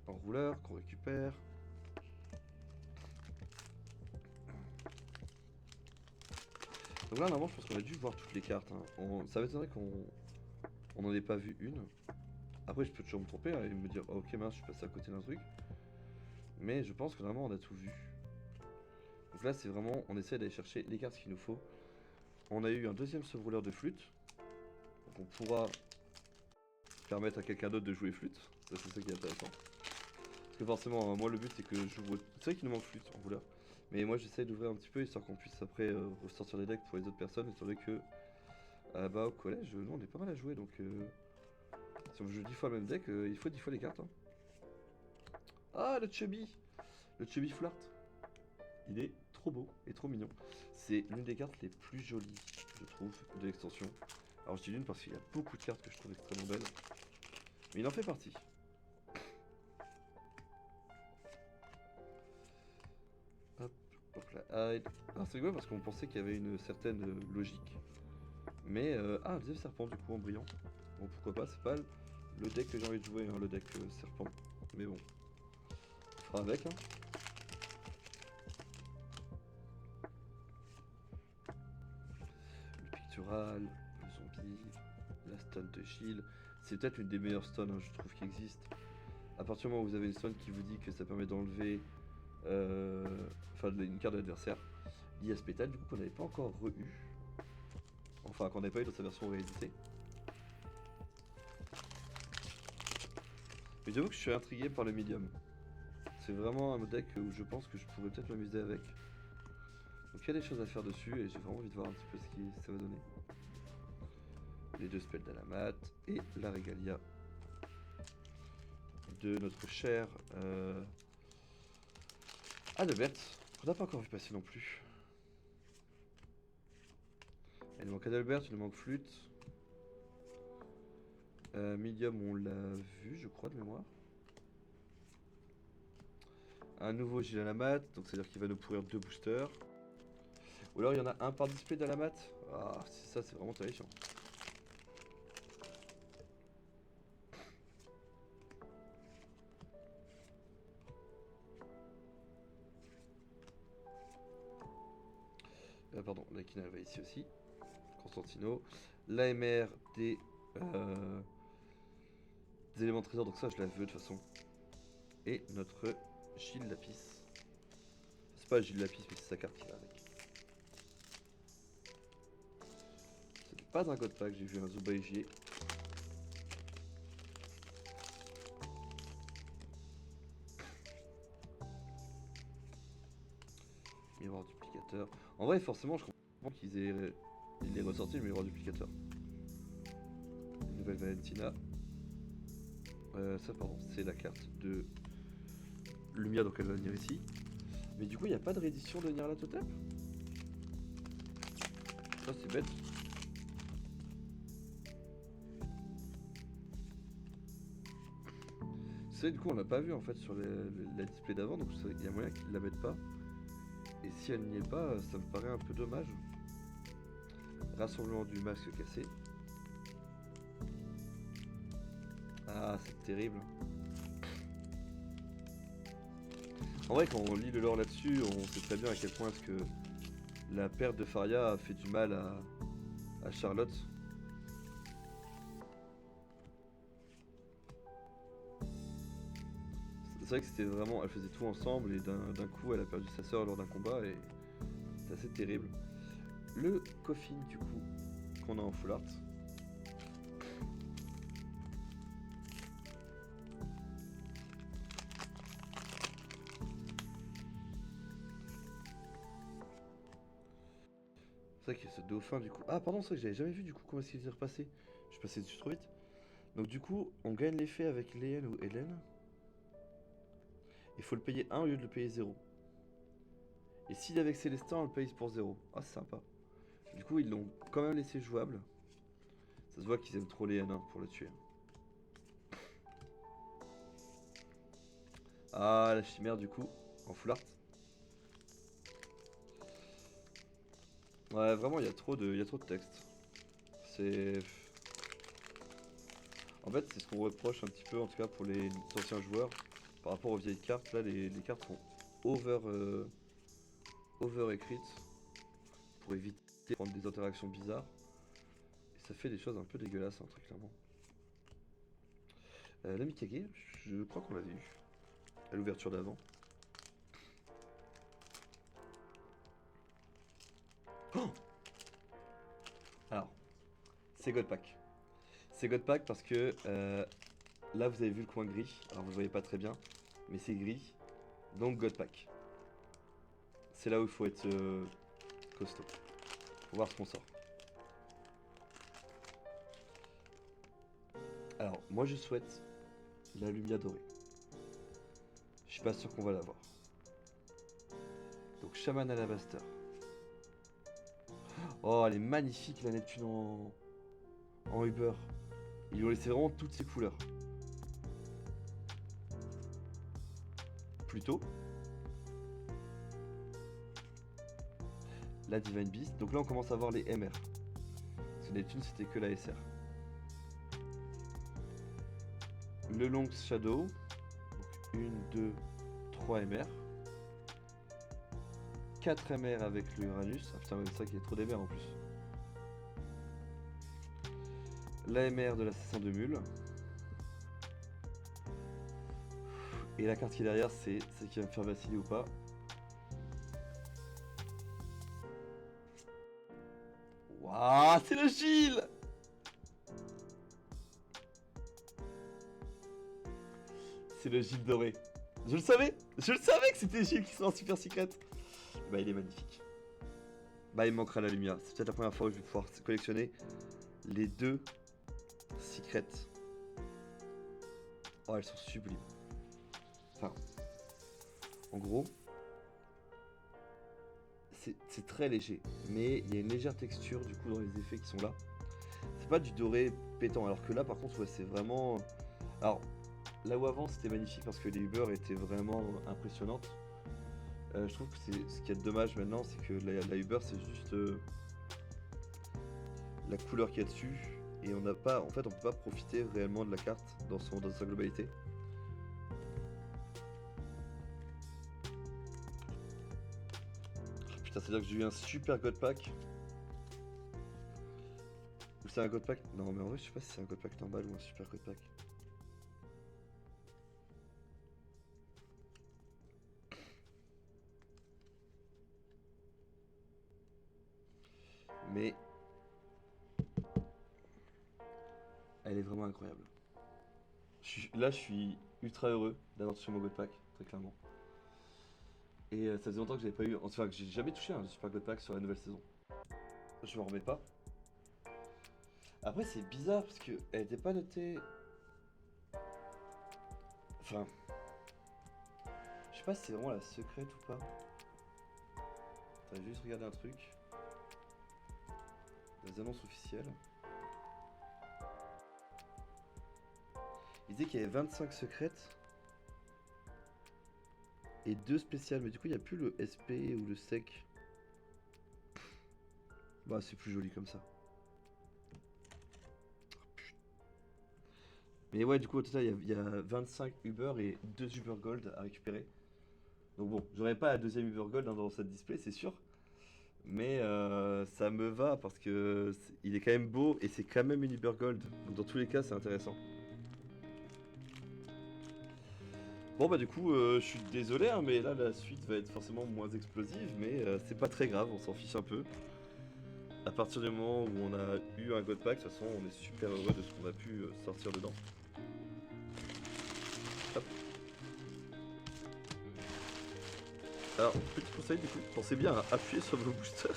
en rouleur qu'on récupère. Donc là, normalement, je pense qu'on a dû voir toutes les cartes. Hein. Ça m'étonnerait qu'on n'en ait pas vu une. Après, je peux toujours me tromper, hein, et me dire, oh, ok, mince, je suis passé à côté d'un truc. Mais je pense que vraiment, on a tout vu. Donc là, c'est vraiment, on essaie d'aller chercher les cartes qu'il nous faut. On a eu un deuxième sauve-rouleur de flûte. Donc on pourra permettre à quelqu'un d'autre de jouer flûte. Ça, c'est ça qui est intéressant. Parce que forcément, moi, le but, c'est que j'ouvre... C'est vrai qu'il nous manque flûte en rouleur. Mais moi, j'essaie d'ouvrir un petit peu, histoire qu'on puisse après ressortir les decks pour les autres personnes. Étant donné que, bah, au collège, nous, on est pas mal à jouer. Donc, si on joue 10 fois le même deck, il faut 10 fois les cartes. Hein. Ah, le Chubby! Le Chubby Flart. Il est trop beau et trop mignon. C'est l'une des cartes les plus jolies, je trouve, de l'extension. Alors je dis l'une parce qu'il y a beaucoup de cartes que je trouve extrêmement belles. Mais il en fait partie. Hop, hop là, hide. Alors c'est rigolo parce qu'on pensait qu'il y avait une certaine logique. Mais, ah, un deuxième serpent du coup en brillant. Bon, pourquoi pas, c'est pas le deck que j'ai envie de jouer, hein, le deck serpent. Mais bon, on fera avec, hein. Le zombie, la stone de shield. C'est peut-être l'une des meilleures stones, hein, je trouve, qui existe. À partir du moment où vous avez une stone qui vous dit que ça permet d'enlever une carte d'adversaire, l'IS Pétale, du coup, qu'on n'avait pas encore re-eu. Enfin, qu'on n'avait pas eu dans sa version rééditée. Mais j'avoue que je suis intrigué par le medium. C'est vraiment un deck où je pense que je pourrais peut-être m'amuser avec. Donc il y a des choses à faire dessus et j'ai vraiment envie de voir un petit peu ce que ça va donner. Les 2 spells d'Alamat et la Regalia de notre cher Adalbert, qu'on n'a pas encore vu passer non plus. Il nous manque Adalbert, il nous manque Flûte. Medium, on l'a vu, je crois, de mémoire. Un nouveau Gilles Alamat, donc c'est-à-dire qu'il va nous pourrir 2 boosters. Ou alors il y en a un par display d'Alamat. Ah, ça c'est vraiment terrifiant. Pardon, la Kina va ici aussi. Constantino. L'AMR des éléments de trésor, donc ça je la veux de toute façon. Et notre Gilles Lapis. C'est pas Gilles Lapis, mais c'est sa carte qui va avec. C'est pas un God Pack, j'ai vu un Zubaiji. Miroir duplicateur. En vrai, forcément, je comprends qu'ils aient. Il est ressorti le miroir duplicateur. Une nouvelle Valentina. Ça, pardon, c'est la carte de Lumia, donc elle va venir ici. Mais du coup, il n'y a pas de réédition de Nyarlathotep. Ça, c'est bête. C'est du coup, on l'a pas vu en fait sur la display d'avant, donc il y a moyen qu'ils la mettent pas. Et si elle n'y est pas, ça me paraît un peu dommage. Rassemblement du masque cassé. Ah, c'est terrible. En vrai, quand on lit le lore là-dessus, on sait très bien à quel point est-ce que la perte de Faria a fait du mal à Charlotte. C'est vrai que c'était vraiment... Elle faisait tout ensemble et d'un coup, elle a perdu sa sœur lors d'un combat et c'est assez terrible. Le coffin, du coup, qu'on a en full art. C'est vrai qu'il y a ce dauphin du coup. Ah pardon, c'est vrai que j'avais jamais vu du coup comment est-ce qu'il s'est repassé. Je suis passé dessus trop vite. Donc du coup, on gagne l'effet avec Léen ou Hélène. Il faut le payer 1 au lieu de le payer 0. Et s'il est avec Célestin, on le paye pour 0. Ah, c'est sympa. Du coup, ils l'ont quand même laissé jouable. Ça se voit qu'ils aiment trop Léen hein, pour le tuer. Ah, la chimère du coup, en full art. Ouais, vraiment, il y a trop de texte. C'est... En fait, c'est ce qu'on reproche un petit peu, en tout cas pour les anciens joueurs, par rapport aux vieilles cartes. Là, les cartes sont over écrites pour éviter de prendre des interactions bizarres. Et ça fait des choses un peu dégueulasses, hein, très clairement. La Mikage, je crois qu'on l'avait eu à l'ouverture d'avant. Oh alors, c'est Godpack. C'est Godpack parce que là vous avez vu le coin gris. Alors vous ne voyez pas très bien, mais c'est gris. Donc Godpack. C'est là où il faut être costaud. Faut voir ce qu'on sort. Alors, moi je souhaite la Lumia dorée. Je suis pas sûr qu'on va l'avoir. Donc Shaman Alabaster. Oh, elle est magnifique la Neptune en Uber. Ils ont laissé vraiment toutes ces couleurs. Plutôt. La Divine Beast. Donc là on commence à voir les MR. Parce que Neptune c'était que la SR. Le Long Shadow. Donc 1, 2, 3 MR. 4 MR avec le Uranus. Ah putain, c'est ça qu'il y a trop d'MR en plus. L'AMR de la session de mule. Et la carte qui est derrière, c'est celle qui va me faire vaciller ou pas. Waouh, c'est le Gilles! C'est le Gilles doré. Je le savais que c'était Gilles qui serait en super secret. Bah il est magnifique. Bah, il me manquera la Lumia. C'est peut-être la première fois où je vais pouvoir collectionner les deux secrets. Oh, elles sont sublimes. Enfin, en gros, c'est très léger, mais il y a une légère texture du coup dans les effets qui sont là. C'est pas du doré pétant, alors que là par contre, ouais, c'est vraiment. Alors, là où avant c'était magnifique parce que les Uber étaient vraiment impressionnantes. Je trouve que c'est ce qui est dommage maintenant, c'est que la Uber c'est juste la couleur qu'il y a dessus et on n'a pas, en fait, on peut pas profiter réellement de la carte dans sa globalité. Oh, putain, c'est-à-dire que j'ai eu un super God Pack. Ou c'est un God Pack? Non, mais en vrai, je sais pas si c'est un God Pack normal ou un super God Pack. Mais elle est vraiment incroyable. Là, je suis ultra heureux d'avoir touché mon God Pack, très clairement. Et ça faisait longtemps que j'avais pas eu. Enfin, que j'ai jamais touché un super God Pack sur la nouvelle saison. Je m'en remets pas. Après, c'est bizarre parce que elle était pas notée. Enfin, je sais pas si c'est vraiment la secrète ou pas. Attends, je vais juste regarder un truc. Les annonces officielles. Il disait qu'il y avait 25 secrètes et 2 spéciales, mais du coup il n'y a plus le SP ou le SEC. Bah c'est plus joli comme ça. Mais ouais, du coup au total il y a 25 Uber et 2 Uber Gold à récupérer. Donc bon, j'aurais pas la deuxième Uber Gold dans cette display, c'est sûr. Mais ça me va parce que il est quand même beau et c'est quand même une Uber Gold. Donc dans tous les cas c'est intéressant. Bon bah du coup je suis désolé hein, mais là la suite va être forcément moins explosive mais c'est pas très grave, on s'en fiche un peu. À partir du moment où on a eu un God Pack, de toute façon on est super heureux de ce qu'on a pu sortir dedans. Hop. Alors petit conseil du coup, pensez bien à appuyer sur vos boosters.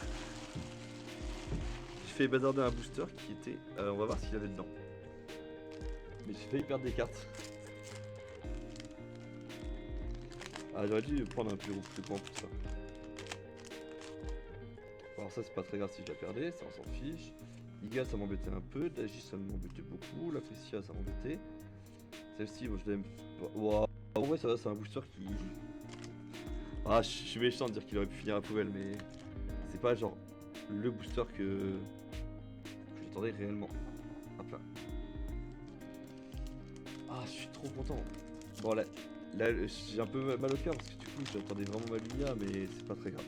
J'ai fait bazarder un booster qui était... on va voir ce qu'il y avait dedans. Mais j'ai failli perdre des cartes. Ah j'aurais dû prendre un plus grand pour ça. Alors ça c'est pas très grave si je la perdais, ça on s'en fiche. Iga ça m'embêtait un peu, Dagi ça m'embêtait beaucoup, la Priscia ça m'embêtait. Celle-ci moi je l'aime pas. Wow. En vrai ça va, c'est un booster qui... Ah je suis méchant de dire qu'il aurait pu finir à la poubelle mais c'est pas genre le booster que j'attendais réellement. Hop là. Ah je suis trop content. Bon là j'ai un peu mal au cœur parce que du coup j'attendais vraiment ma Lumia mais c'est pas très grave.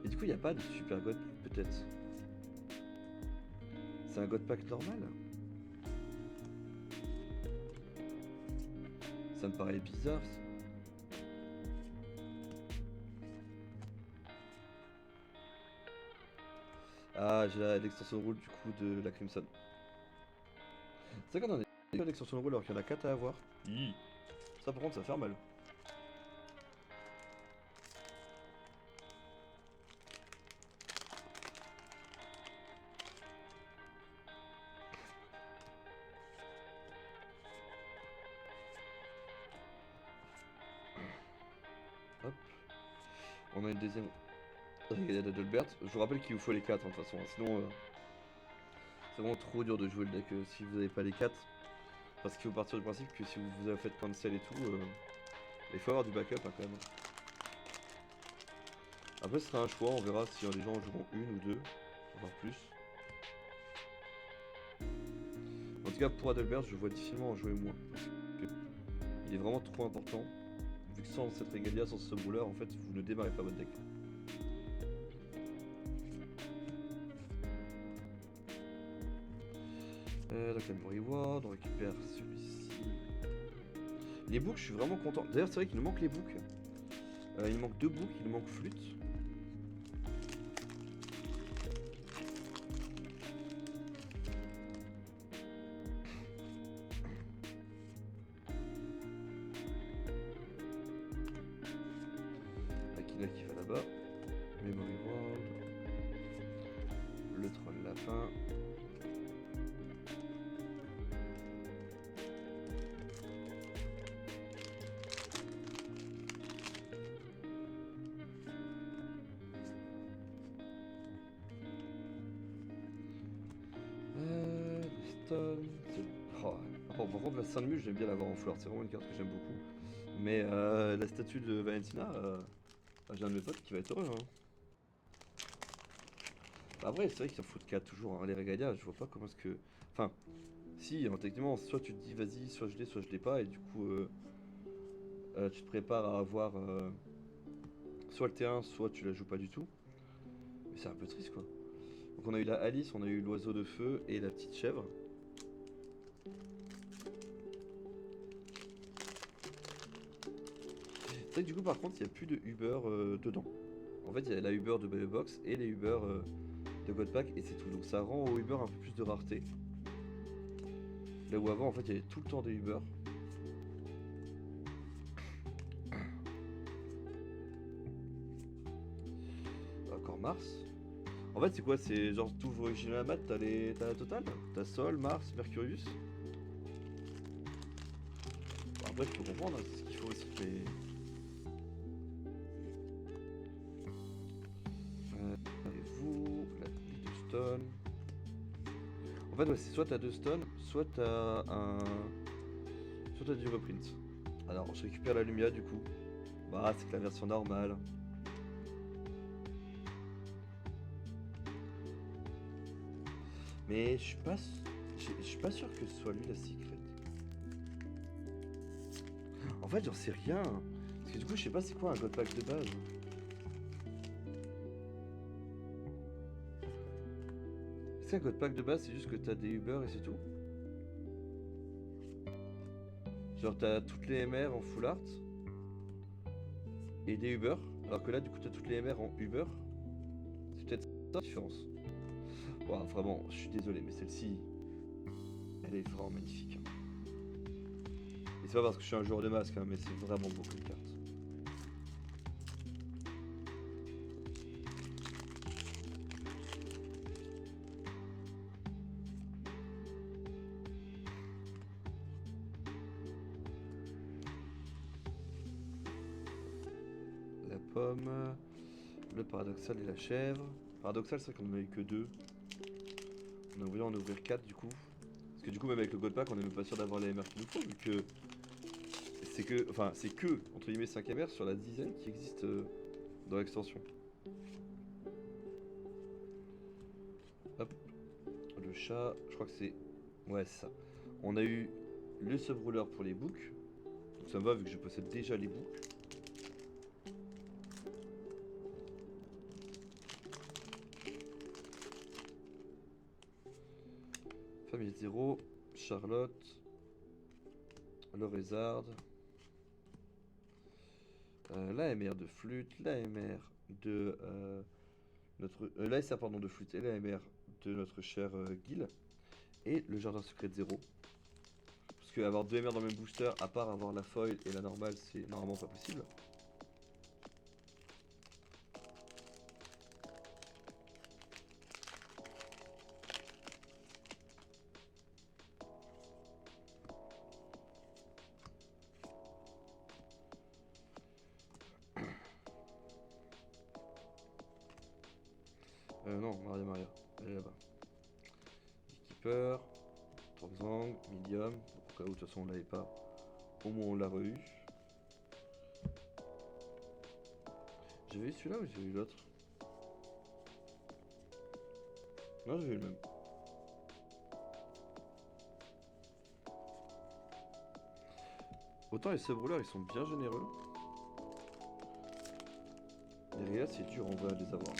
Et du coup il n'y a pas de super god peut-être. C'est un God Pack normal? Ça me paraît bizarre. Ah, j'ai l'extension de rôle du coup de la Crimson. C'est vrai qu'on en est l'extension de rôle alors qu'il y en a 4 à avoir. Hi. Ça par contre ça va faire mal. Hop. On a une deuxième Regarde d'Adalbert. Je vous rappelle qu'il vous faut les 4 de toute façon. Sinon c'est vraiment trop dur de jouer le deck si vous n'avez pas les 4. Parce qu'il faut partir du principe que si vous avez fait cancel et tout, il faut avoir du backup hein, quand même. Après ce sera un choix, on verra si les gens joueront une ou deux, voire plus. En tout cas pour Adalbert je vois difficilement en jouer moins. Parce que il est vraiment trop important. Vu que sans cette régalia, sans ce brûleur, en fait vous ne démarrez pas votre deck. Donc la Memory Ward, on récupère celui-ci. Les boucs, je suis vraiment content. D'ailleurs, c'est vrai qu'il nous manque les boucs. Il manque 2 boucs, il nous manque flûte. Akina qui va là-bas. Memory Ward. Oh, par contre, la Sainte-Mule, j'aime bien l'avoir en fleur. C'est vraiment une carte que j'aime beaucoup. Mais la statue de Valentina, j'ai un de mes potes qui va être heureux. Hein. Après, c'est vrai qu'il en faut de 4 toujours. Hein. Les Regalia, je vois pas comment est-ce que. Enfin, si, hein, techniquement, soit tu te dis vas-y, soit je l'ai pas, et du coup, tu te prépares à avoir soit le T1, soit tu la joues pas du tout. Mais c'est un peu triste quoi. Donc on a eu la Alice, on a eu l'oiseau de feu et la petite chèvre. C'est vrai que du coup par contre il n'y a plus de Uber dedans. En fait il y a la Uber de Battle Box et les Uber de God Pack et c'est tout. Donc ça rend au Uber un peu plus de rareté. Là où avant en fait il y avait tout le temps des Uber. Encore Mars. En fait c'est quoi? C'est genre tout original à mat, t'as la totale. T'as Sol, Mars, Mercurius. Bon, après je peux comprendre, hein, c'est ce qu'il faut aussi. Mais... vous, la Ligue de Stone. En fait, ouais, c'est soit t'as 2 stones, soit t'as un. Soit t'as du reprint. Alors, je récupère la Lumia du coup. Bah, c'est que la version normale. Mais je suis pas. Je suis pas sûr que ce soit lui la secret. En fait, j'en sais rien. Parce que du coup, je sais pas c'est quoi un God Pack de base. Est-ce qu'un God Pack de base, c'est juste que t'as des Uber et c'est tout? Genre, t'as toutes les MR en full art et des Uber. Alors que là, du coup, t'as toutes les MR en Uber. C'est peut-être ça la différence. Bon, vraiment, je suis désolé, mais celle-ci, elle est vraiment magnifique. Hein. Et c'est pas parce que je suis un joueur de masque, hein, mais c'est vraiment beaucoup de cartes. La pomme, le paradoxal et la chèvre. Paradoxal, c'est vrai qu'on en a eu que 2. On a voulu en ouvrir 4 du coup. Parce que du coup, même avec le God Pack, on est même pas sûr d'avoir les MR qu'il nous faut, vu que c'est que, entre guillemets, 5 MR sur la dizaine qui existe dans l'extension. Hop, le chat, je crois que c'est... Ouais, c'est ça. On a eu le sub-roller pour les books. Donc ça me va vu que je possède déjà les books. Famille 0, Charlotte, Lorézard, l'AMR de flûte, l'AMR de l'ASR pardon de flûte et l'AMR de notre cher Gil et le jardin secret de 0. Parce que avoir 2 MR dans le même booster, à part avoir la foil et la normale, c'est normalement pas possible. Non, Maria, elle est là-bas. Keeper, Torzang, Medium, au cas où de toute façon on l'avait pas, au moins on l'a re-eu. J'avais eu celui-là ou j'ai eu l'autre? Non, j'ai eu le même. Autant les sub-rouleurs ils sont bien généreux. Les réas c'est dur en vrai à les avoir.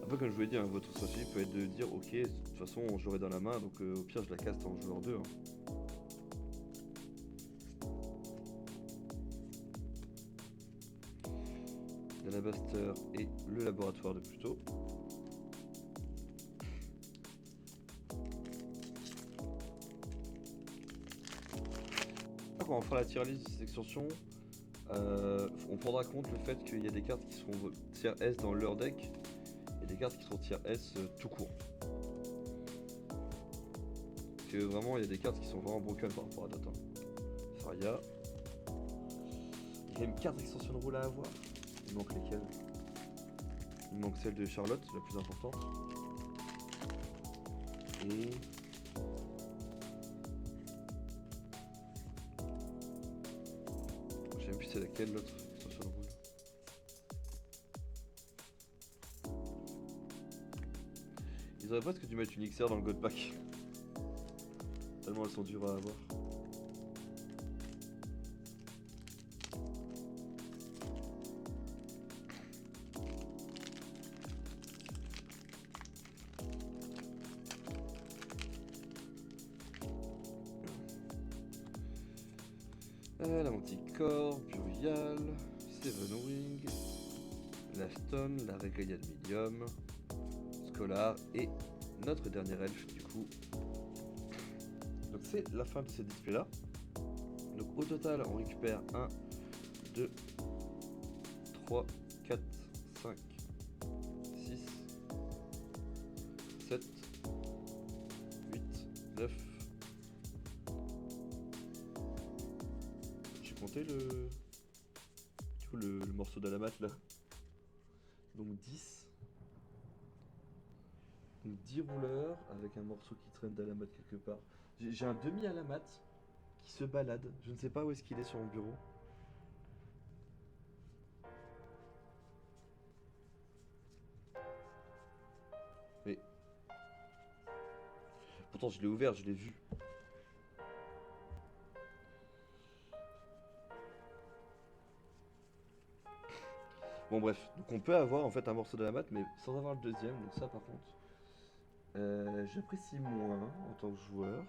Après comme je vous l'ai dit, hein, votre stratégie peut être de dire ok, de toute façon je l'aurai dans la main donc au pire je la caste en joueur 2. Hein. L'alabaster et le laboratoire de Pluto. Quand on fera la tier list de cette extension, on prendra compte le fait qu'il y a des cartes qui seront tier S dans leur deck et des cartes qui seront tier S tout court. Parce que vraiment il y a des cartes qui sont vraiment broken par rapport à d'autres. Hein. Faria. Il y a une carte d'extension de rôle à avoir. Il manque lesquelles? Il manque celle de Charlotte, la plus importante. Et... je sais même plus c'est laquelle l'autre qui sont sur le roule. Ils auraient presque dû mettre une XR dans le God Pack. Tellement elles sont dures à avoir. La Manticore, Burial, Seven Wing, la Stone, la Regalia de Medium, Scholar et notre dernier elfe du coup. Donc c'est la fin de ce display là. Donc au total on récupère 1, 2, 3, 4, 5, 6, 7, 8, 9. J'ai compté le morceau d'Alamat là. Donc 10. Donc 10 rouleurs avec un morceau qui traîne d'Alamat quelque part. J'ai un demi-Alamat qui se balade. Je ne sais pas où est-ce qu'il est sur mon bureau. Mais... pourtant je l'ai ouvert, je l'ai vu. Bon bref, donc on peut avoir en fait un morceau d'Alamat mais sans avoir le deuxième. Donc ça par contre... j'apprécie moins en tant que joueur.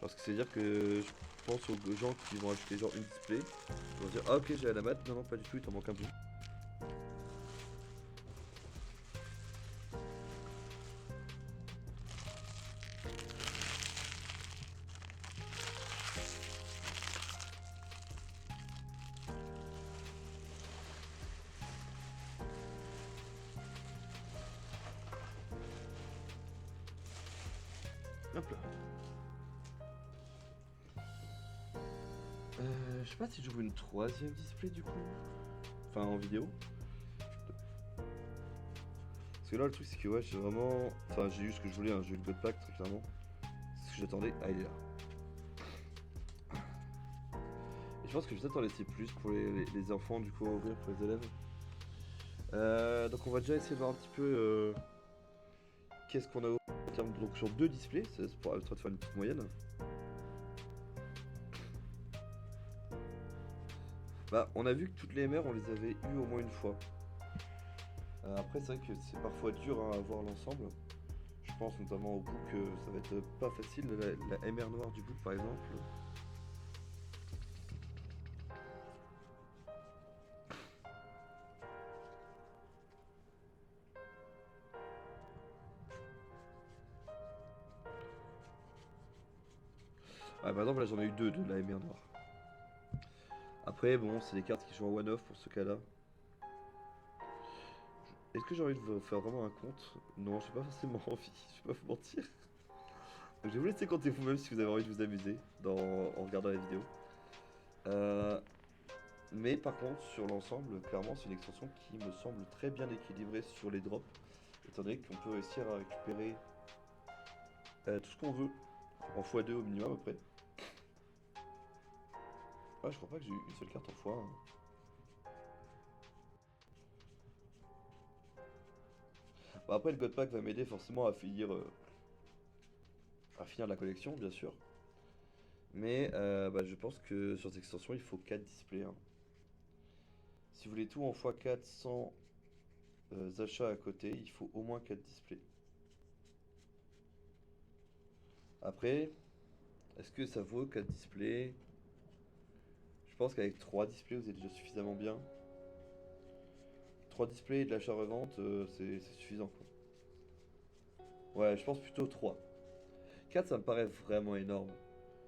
Parce que c'est-à-dire que je pense aux gens qui vont acheter genre une display. Ils vont se dire ah ok j'ai Alamat, non non pas du tout, il t'en manque un bout. Hop là. Je sais pas si j'ouvre une troisième display du coup. Enfin en vidéo. Parce que là le truc c'est que ouais j'ai vraiment... enfin j'ai eu ce que je voulais, hein. J'ai eu le God Pack très clairement. C'est ce que j'attendais. Ah il est là. Et je pense que je vais peut-être en laisser plus pour les enfants du coup à ouvrir pour les élèves. Donc on va déjà essayer de voir un petit peu qu'est-ce qu'on a en termes de... donc sur deux displays, ça pourra permettre de faire une petite moyenne. Bah on a vu que toutes les MR on les avait eues au moins une fois. Après c'est vrai que c'est parfois dur hein, à voir l'ensemble. Je pense notamment au book, ça va être pas facile, la MR noire du book par exemple. Ah, par exemple là j'en ai eu deux de la MR noire. Après bon c'est des cartes qui jouent en one-off pour ce cas là. Est-ce que j'ai envie de vous faire vraiment un compte? Non j'ai pas forcément envie, je vais pas vous mentir. Donc je vais vous laisser compter vous-même si vous avez envie de vous amuser en regardant la vidéo. Mais par contre sur l'ensemble clairement c'est une extension qui me semble très bien équilibrée sur les drops. Étant donné qu'on peut réussir à récupérer tout ce qu'on veut en x2 au minimum après. Ah je crois pas que j'ai eu une seule carte en x1. Bon, après le God Pack va m'aider forcément à finir la collection bien sûr. Mais bah, je pense que sur cette extension il faut 4 displays. Hein. Si vous voulez tout en x4 sans achats à côté, il faut au moins 4 displays. Après, est-ce que ça vaut 4 displays? Je pense qu'avec 3 displays vous êtes déjà suffisamment bien. 3 displays et de l'achat-revente, c'est suffisant quoi. Ouais, je pense plutôt 3. 4 ça me paraît vraiment énorme.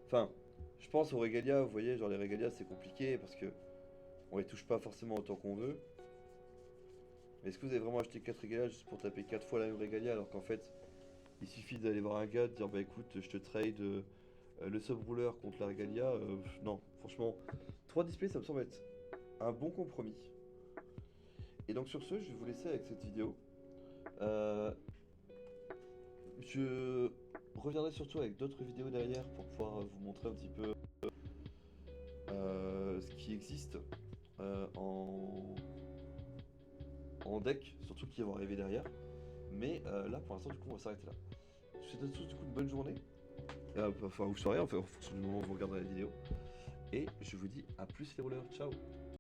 Enfin, je pense aux Regalia, vous voyez, genre les Regalia c'est compliqué parce que on les touche pas forcément autant qu'on veut. Mais est-ce que vous avez vraiment acheté 4 Regalia juste pour taper 4 fois la même Regalia alors qu'en fait il suffit d'aller voir un gars, de dire bah écoute je te trade le sub-rouleur contre la Regalia, non, franchement, 3 displays ça me semble être un bon compromis. Et donc sur ce, je vais vous laisser avec cette vidéo. Euh, je reviendrai surtout avec d'autres vidéos derrière pour pouvoir vous montrer un petit peu ce qui existe en deck, surtout qui vont arriver derrière. Mais là, pour l'instant, du coup, on va s'arrêter là. Je vous souhaite à tous du coup une bonne journée, enfin ou soirée, enfin, en fonction du moment où vous regarderez la vidéo. Et je vous dis à plus les rouleurs, ciao!